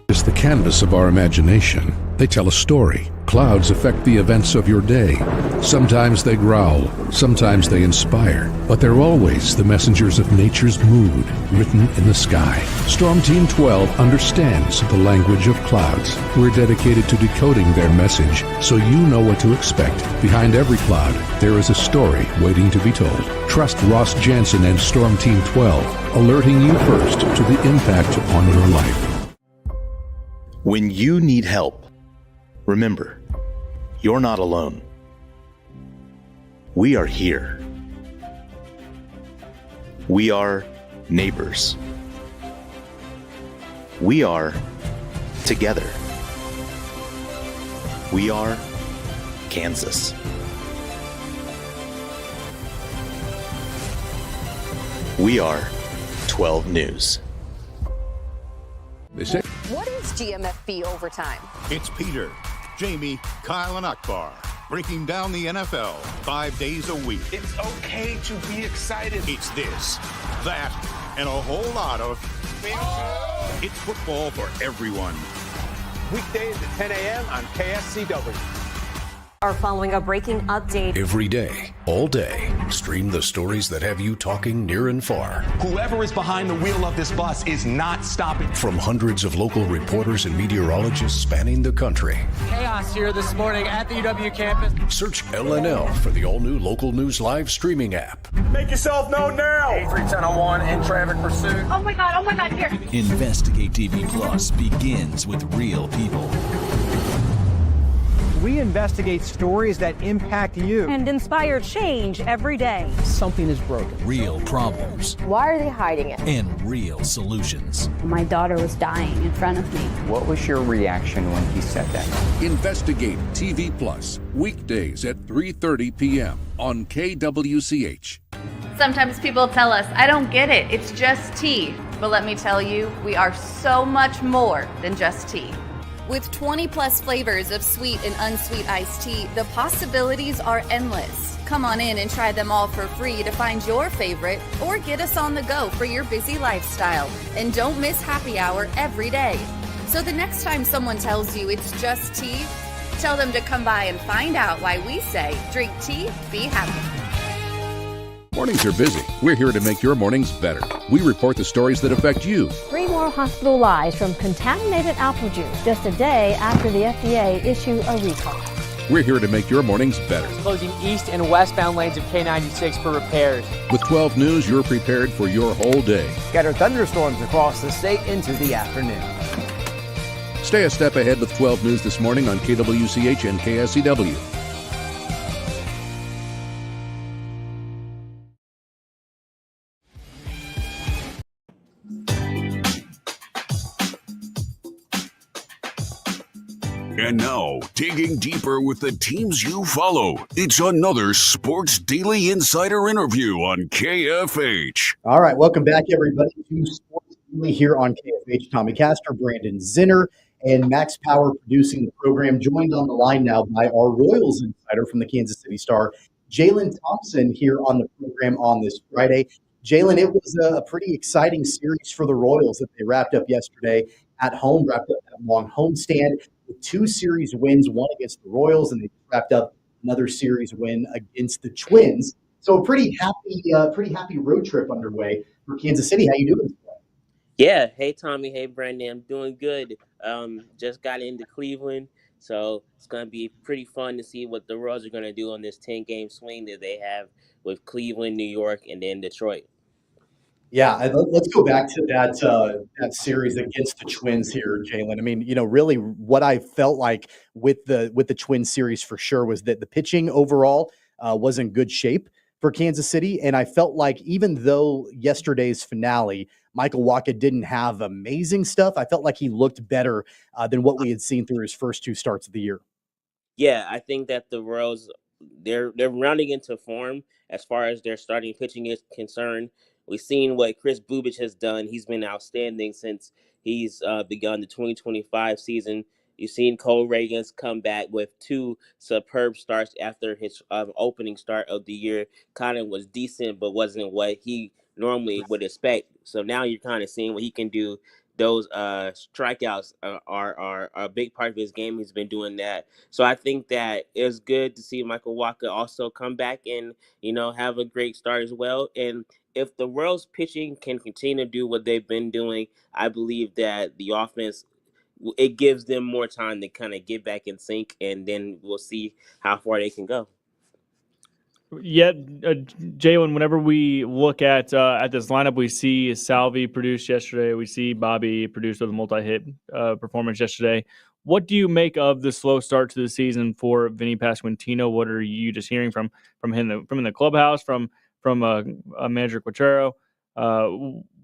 It's the canvas of our imagination. They tell a story. Clouds affect the events of your day. Sometimes they growl, sometimes they inspire, but they're always the messengers of nature's mood written in the sky. Storm Team 12 understands the language of clouds. We're dedicated to decoding their message so you know what to expect. Behind every cloud, there is a story waiting to be told. Trust Ross Jansen and Storm Team 12, alerting you first to the impact on your life. When you need help, remember, you're not alone. We are here. We are neighbors. We are together. We are Kansas. We are 12 News. They say, What is GMFB overtime? It's Peter, Jamie, Kyle, and Akbar breaking down the NFL 5 days a week. It's okay to be excited. It's this, that, and a whole lot of It's football for everyone. Weekdays at 10 a.m. on KSCW. Are following a breaking update. Every day, all day, stream the stories that have you talking near and far. Whoever is behind the wheel of this bus is not stopping. From hundreds of local reporters and meteorologists spanning the country. Chaos here this morning at the UW campus. Search LNL for the all-new Local News Live streaming app. Make yourself known now. 310-01 in traffic pursuit. Oh my God, here. Investigate TV Plus begins with real people. We investigate stories that impact you and inspire change every day. Something is broken. Real problems. Why are they hiding it? And real solutions. My daughter was dying in front of me. What was your reaction when he said that? Investigate TV Plus, weekdays at 3:30 p.m. on KWCH. Sometimes people tell us, I don't get it, it's just tea. But let me tell you, we are so much more than just tea. With 20 plus flavors of sweet and unsweet iced tea, the possibilities are endless. Come on in and try them all for free to find your favorite or get us on the go for your busy lifestyle. And don't miss happy hour every day. So the next time someone tells you it's just tea, tell them to come by and find out why we say drink tea, be happy. Mornings are busy. We're here to make your mornings better. We report the stories that affect you. 3 more hospitalized from contaminated apple juice just a day after the FDA issue a recall. We're here to make your mornings better. Closing east and westbound lanes of K96 for repairs. With 12 News, you're prepared for your whole day. Scattered thunderstorms across the state into the afternoon. Stay a step ahead with 12 News this morning on KWCH and KSCW. And now, digging deeper with the teams you follow, it's another Sports Daily Insider interview on KFH. All right, welcome back, everybody, to Sports Daily here on KFH. Tommy Castor, Brandon Zinner, and Max Power producing the program. Joined on the line now by our Royals insider from the Kansas City Star, Jaylon Thompson, here on the program on this Friday. Jaylon, it was a pretty exciting series for the Royals that they wrapped up yesterday at home, wrapped up that long homestand with 2 series wins, one against the Royals, and they wrapped up another series win against the Twins. So a pretty happy road trip underway for Kansas City. How you doing today? Yeah. Hey, Tommy. Hey, Brandon. I'm doing good. Just got into Cleveland, so it's going to be pretty fun to see what the Royals are going to do on this 10-game swing that they have with Cleveland, New York, and then Detroit. Yeah, let's go back to that series against the Twins here, Jaylon. I mean, really, what I felt like with the Twins series for sure was that the pitching overall was in good shape for Kansas City, and I felt like even though yesterday's finale, Michael Wacha didn't have amazing stuff, I felt like he looked better than what we had seen through his first 2 starts of the year. Yeah, I think that the Royals they're rounding into form as far as their starting pitching is concerned. We've seen what Chris Bubich has done. He's been outstanding since he's begun the 2025 season. You've seen Cole Reagans come back with 2 superb starts after his opening start of the year. Kind of was decent, but wasn't what he normally would expect. So now you're kind of seeing what he can do. Those strikeouts are a big part of his game. He's been doing that. So I think that it's good to see Michael Wacha also come back and, have a great start as well. And if the Royals pitching can continue to do what they've been doing, I believe that the offense, it gives them more time to kind of get back in sync, and then we'll see how far they can go. Yeah, Jaylon, whenever we look at this lineup, we see Salvi produced yesterday. We see Bobby produced with a multi-hit performance yesterday. What do you make of the slow start to the season for Vinny Pasquantino? What are you just hearing from him, from in the clubhouse, from manager Quatrero?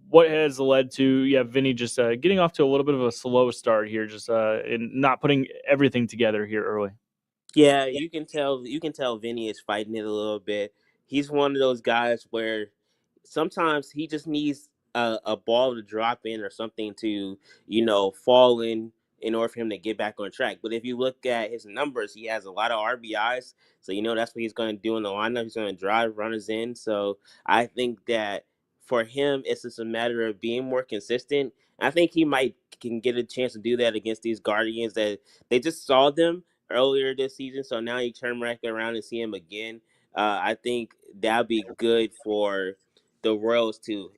What has led to Vinny just getting off to a little bit of a slow start here, just and not putting everything together here early? Yeah, you can tell Vinny is fighting it a little bit. He's one of those guys where sometimes he just needs a ball to drop in or something to, fall in order for him to get back on track. But if you look at his numbers, he has a lot of RBIs. So, that's what he's going to do in the lineup. He's going to drive runners in. So I think that for him, it's just a matter of being more consistent. I think he can get a chance to do that against these Guardians that they just saw them earlier this season. So now you turn back around and see him again. I think that'll be good for the Royals to,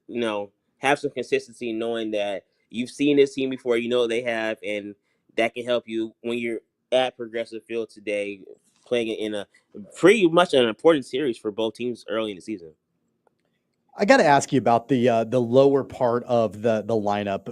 have some consistency, knowing that you've seen this team before, they have, and that can help you when you're at Progressive Field today, playing in a pretty much an important series for both teams early in the season. I got to ask you about the lower part of the lineup,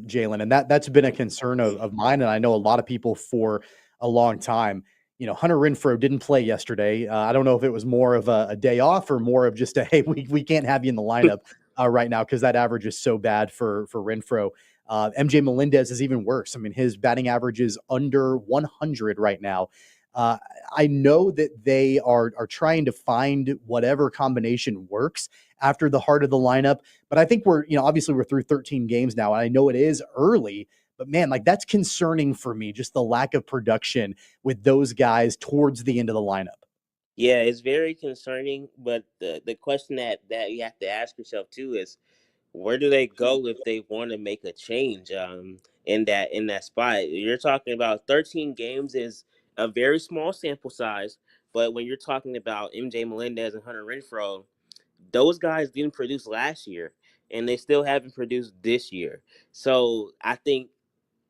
Jaylon, and that's been a concern of mine, and I know a lot of people for a long time. Hunter Renfroe didn't play yesterday. I don't know if it was more of a day off or more of just hey, we can't have you in the lineup right now because that average is so bad for Renfroe. MJ Melendez is even worse. I mean, his batting average is under 100 right now. I know that they are trying to find whatever combination works after the heart of the lineup, but I think we're obviously we're through 13 games now, and I know it is early, But man, like that's concerning for me, just the lack of production with those guys towards the end of the lineup. Yeah, it's very concerning. But the question that you have to ask yourself too is, where do they go if they want to make a change in that spot? You're talking about 13 games is a very small sample size, but when you're talking about MJ Melendez and Hunter Renfroe, those guys didn't produce last year, and they still haven't produced this year. So I think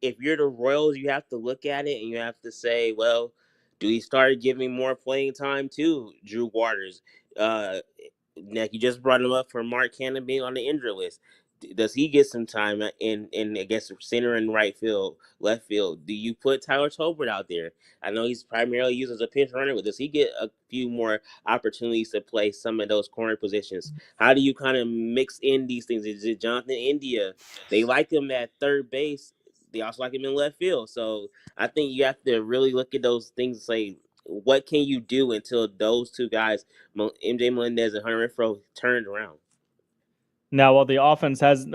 if you're the Royals, you have to look at it and you have to say, well, do we start giving more playing time to Drew Waters? Uh, Nick, you just brought him up for Mark Cannon being on the injury list. Does he get some time in I guess center and right field, left field? Do you put Tyler Tolbert out there? I know he's primarily used as a pinch runner, but does he get a few more opportunities to play some of those corner positions? How do you kind of mix in these things? Is it Jonathan India? They like him at third base. They also like him in left field. So I think you have to really look at those things and say, what can you do until those two guys, MJ Melendez and Hunter Renfroe, turned around? Now, while the offense as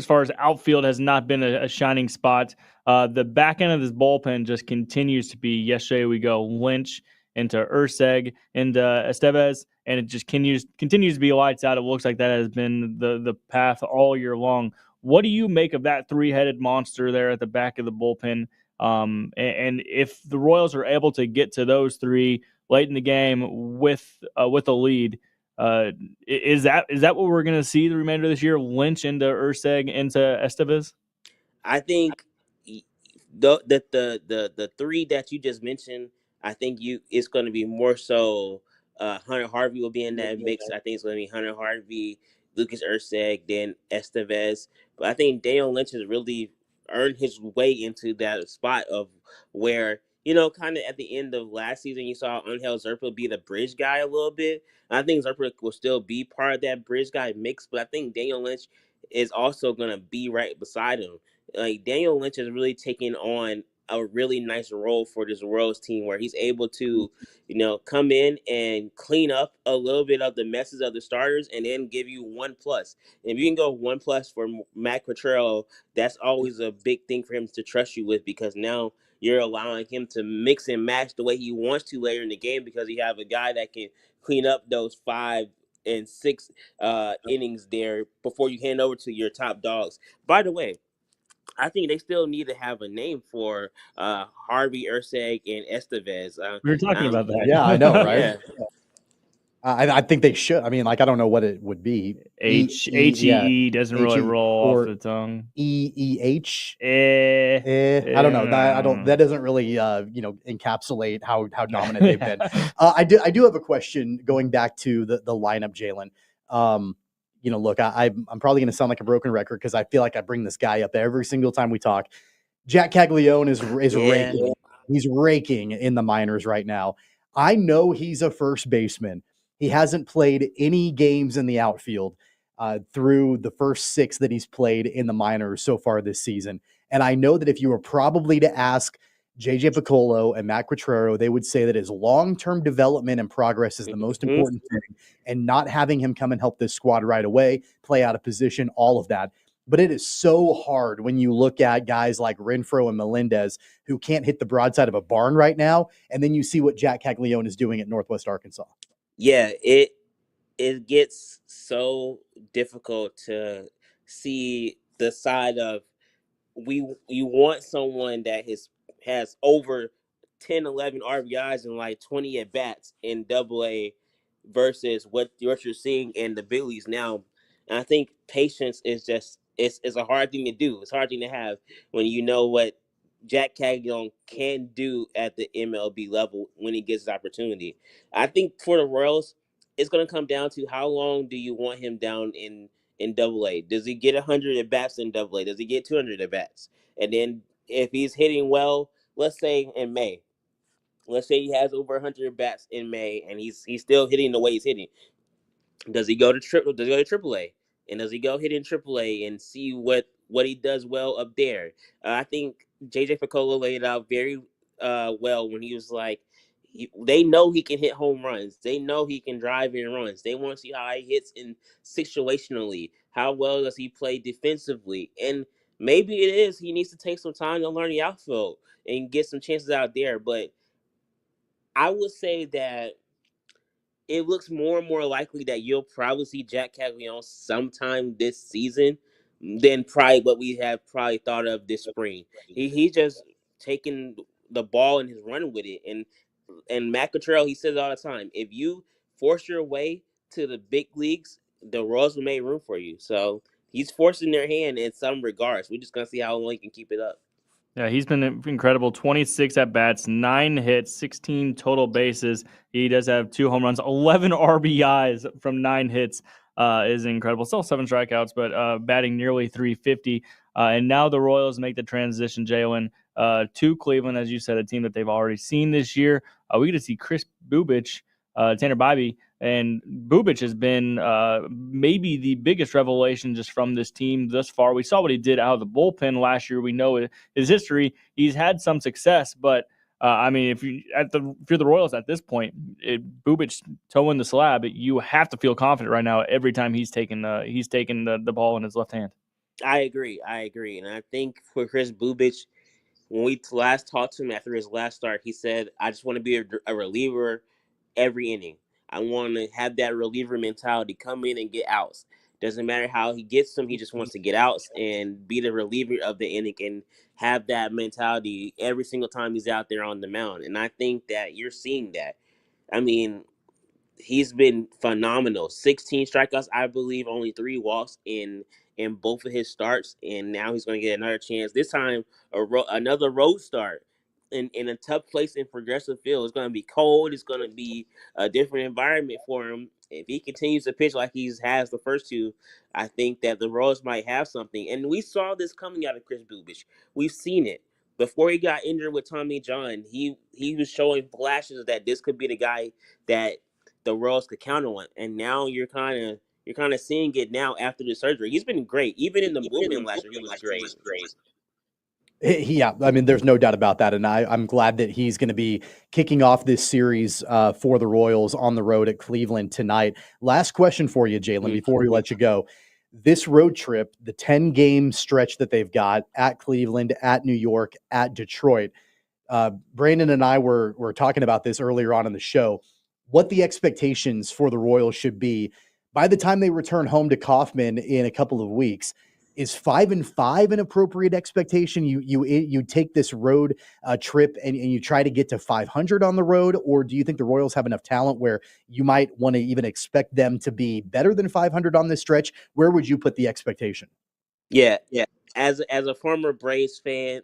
far as outfield has not been a shining spot, the back end of this bullpen just continues to be. Yesterday we go Lynch into Urseg into Estevez, and it just continues to be lights out. It looks like that has been the path all year long. What do you make of that three-headed monster there at the back of the bullpen? And if the Royals are able to get to those three late in the game with a lead, is that what we're going to see the remainder of this year? Lynch into Urseg into Estevez? I think the three that you just mentioned, I think it's going to be more so. Hunter Harvey will be in that mix. I think it's going to be Hunter Harvey, Lucas Urseg, then Estevez. But I think Daniel Lynch has really earned his way into that spot of where, kind of at the end of last season, you saw Angel Zerpa be the bridge guy a little bit. And I think Zerpa will still be part of that bridge guy mix, but I think Daniel Lynch is also going to be right beside him. Like Daniel Lynch is really taking on a really nice role for this Royals team where he's able to, come in and clean up a little bit of the messes of the starters and then give you 1+. And if you can go 1+ for Matt Quatrero, that's always a big thing for him to trust you with, because now you're allowing him to mix and match the way he wants to later in the game, because you have a guy that can clean up those 5 and 6 innings there before you hand over to your top dogs. By the way, I think they still need to have a name for Harvey, Urseg, and Estevez. We were talking about that. Yeah, I know, right? Yeah. I think they should. I mean, like, I don't know what it would be. H-E-E doesn't really roll off the tongue. E-E-H? I don't know. That doesn't really, encapsulate how dominant they've been. I do have a question going back to the lineup, Jaylon. Look, I'm probably going to sound like a broken record because I feel like I bring this guy up every single time we talk. Jack Caglione is raking. He's raking in the minors right now. I know he's a first baseman. He hasn't played any games in the outfield through the first 6 that he's played in the minors so far this season. And I know that if you were probably to ask JJ Piccolo and Matt Quatrero, they would say that his long-term development and progress is the most important thing, and not having him come and help this squad right away, play out of position, all of that. But it is so hard when you look at guys like Renfroe and Melendez who can't hit the broadside of a barn right now, and then you see what Jack Caglione is doing at Northwest Arkansas. Yeah, it gets so difficult to see the side of you want someone that has over 10, 11 RBIs and like 20 at bats in Double-A versus what you're seeing in the big leagues now. And I think patience is just it's a hard thing to do. It's a hard thing to have when you know what Jack Caglione can do at the MLB level when he gets his opportunity. I think for the Royals, it's going to come down to how long do you want him down in Double-A? Does he get 100 at bats in Double-A? Does he get 200 at bats? And then if he's hitting well, let's say in May, let's say he has over 100 at bats in May, and he's still hitting the way he's hitting. Does he go to AAA? And does he go hit in AAA and see what he does well up there? I think JJ Piccolo laid it out very well when he was like, they know he can hit home runs. They know he can drive in runs. They want to see how he hits in situationally. How well does he play defensively? And maybe it is he needs to take some time to learn the outfield and get some chances out there. But I would say that it looks more and more likely that you'll probably see Jack Caglione sometime this season than probably what we have probably thought of this spring. He just taking the ball and his running with it. And Matt Cottrell, he says it all the time, if you force your way to the big leagues, the Royals will make room for you. So he's forcing their hand in some regards. We're just gonna see how long he can keep it up. Yeah, he's been incredible. 26 at bats, 9 hits, 16 total bases. He does have 2 home runs, 11 RBIs from 9 hits. Is incredible. Still 7 strikeouts, but batting nearly 350. And now the Royals make the transition, Jaylon, to Cleveland, as you said, a team that they've already seen this year. We get to see Chris Bubich, Tanner Bybee, and Bubich has been maybe the biggest revelation just from this team thus far. We saw what he did out of the bullpen last year. We know his history. He's had some success, but I mean, if you're the Royals at this point, Bubich towing the slab, you have to feel confident right now every time he's taken the ball in his left hand. I agree, and I think for Chris Bubich, when we last talked to him after his last start, he said, "I just want to be a reliever every inning. I want to have that reliever mentality, come in and get outs. Doesn't matter how he gets them, he just wants to get outs and be the reliever of the inning and have that mentality every single time he's out there on the mound." And I think that you're seeing that. I mean, he's been phenomenal. 16 strikeouts, I believe, only 3 walks in both of his starts, and now he's going to get another chance. This time, another road start in a tough place in Progressive Field. It's going to be cold. It's going to be a different environment for him. If he continues to pitch like he has the first 2, I think that the Royals might have something. And we saw this coming out of Chris Bubich. We've seen it. Before he got injured with Tommy John, he was showing flashes that this could be the guy that the Royals could count on. And now you're kind of seeing it now after the surgery. He's been great. Even in the bullpen last year, he was great. Yeah, I mean, there's no doubt about that. And I'm glad that he's going to be kicking off this series for the Royals on the road at Cleveland tonight. Last question for you, Jaylon, before we let you go. This road trip, the 10-game stretch that they've got at Cleveland, at New York, at Detroit, Brandon and I were talking about this earlier on in the show, what the expectations for the Royals should be by the time they return home to Kauffman in a couple of weeks. Is 5-5 an appropriate expectation? You take this road trip and you try to get to 500 on the road, or do you think the Royals have enough talent where you might want to even expect them to be better than 500 on this stretch? Where would you put the expectation? Yeah. As a former Braves fan,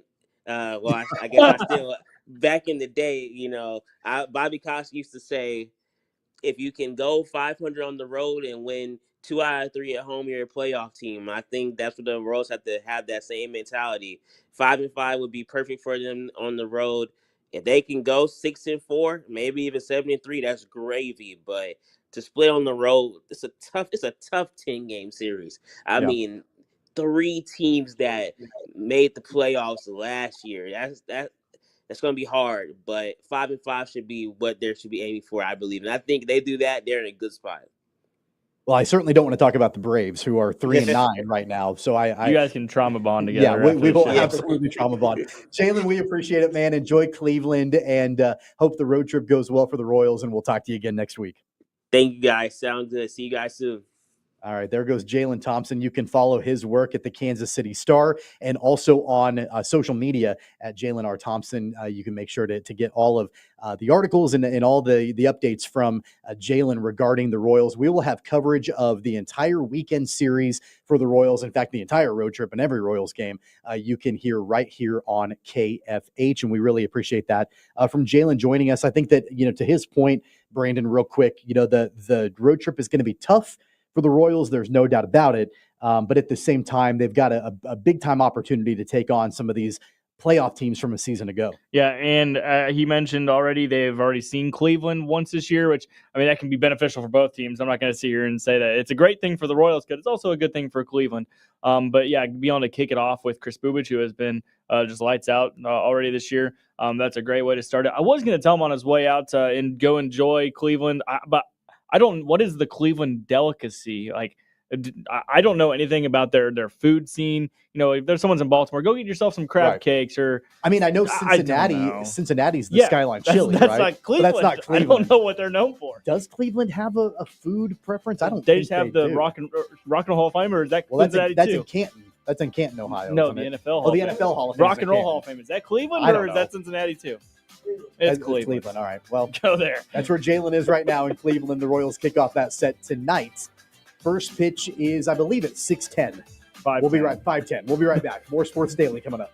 well, I guess I still back in the day, Bobby Cox used to say, if you can go 500 on the road and win 2 out of 3 at home, you're a playoff team. I think that's what the Royals have to have, that same mentality. 5-5 would be perfect for them on the road. If they can go 6-4, maybe even 7-3, that's gravy. But to split on the road, it's a tough 10-game series. I mean, 3 teams that made the playoffs last year. That's going to be hard, but 5-5 should be what they should be aiming for, I believe. And I think they do that, they're in a good spot. Well, I certainly don't want to talk about the Braves, who are 3-9 right now. So you guys can trauma bond together. Yeah, we will absolutely trauma bond. Jaylon, we appreciate it, man. Enjoy Cleveland, and hope the road trip goes well for the Royals. And we'll talk to you again next week. Thank you, guys. Sound good. See you guys soon. All right, there goes Jaylon Thompson. You can follow his work at the Kansas City Star and also on social media at Jaylon R. Thompson. You can make sure to get all of the articles and all the updates from Jaylon regarding the Royals. We will have coverage of the entire weekend series for the Royals. In fact, the entire road trip and every Royals game you can hear right here on KFH, and we really appreciate that from Jaylon joining us. I think that, to his point, Brandon, real quick, the road trip is going to be tough for the Royals. There's no doubt about it. But at the same time, they've got a big-time opportunity to take on some of these playoff teams from a season ago. Yeah, and he mentioned already they've already seen Cleveland once this year, which, I mean, that can be beneficial for both teams. I'm not going to sit here and say that it's a great thing for the Royals, because it's also a good thing for Cleveland. But, yeah, be able to kick it off with Chris Bubich, who has been just lights out already this year. That's a great way to start it. I was going to tell him on his way out and go enjoy Cleveland, but I don't. What is the Cleveland delicacy? Like, I don't know anything about their food scene. If there's someone's in Baltimore, go get yourself some crab cakes or. I mean, I know Cincinnati. Cincinnati's the Skyline Chili, that's right? Not Cleveland. But that's not Cleveland. I don't know what they're known for. Does Cleveland have a food preference? I don't. They think just have they the do. Rock and Roll Hall of Fame, or is that Cincinnati that's too? in Canton. That's in Canton, Ohio. No, isn't the it? NFL. The NFL Hall of Fame. Rock and Roll Hall of Fame. Is that Cleveland or is that Cincinnati too? It's Cleveland. All right. Well, go there. That's where Jaylon is right now in Cleveland. The Royals kick off that set tonight. First pitch is, I believe, it's 6:10. We'll be right 5:10. We'll be right back. More Sports Daily coming up.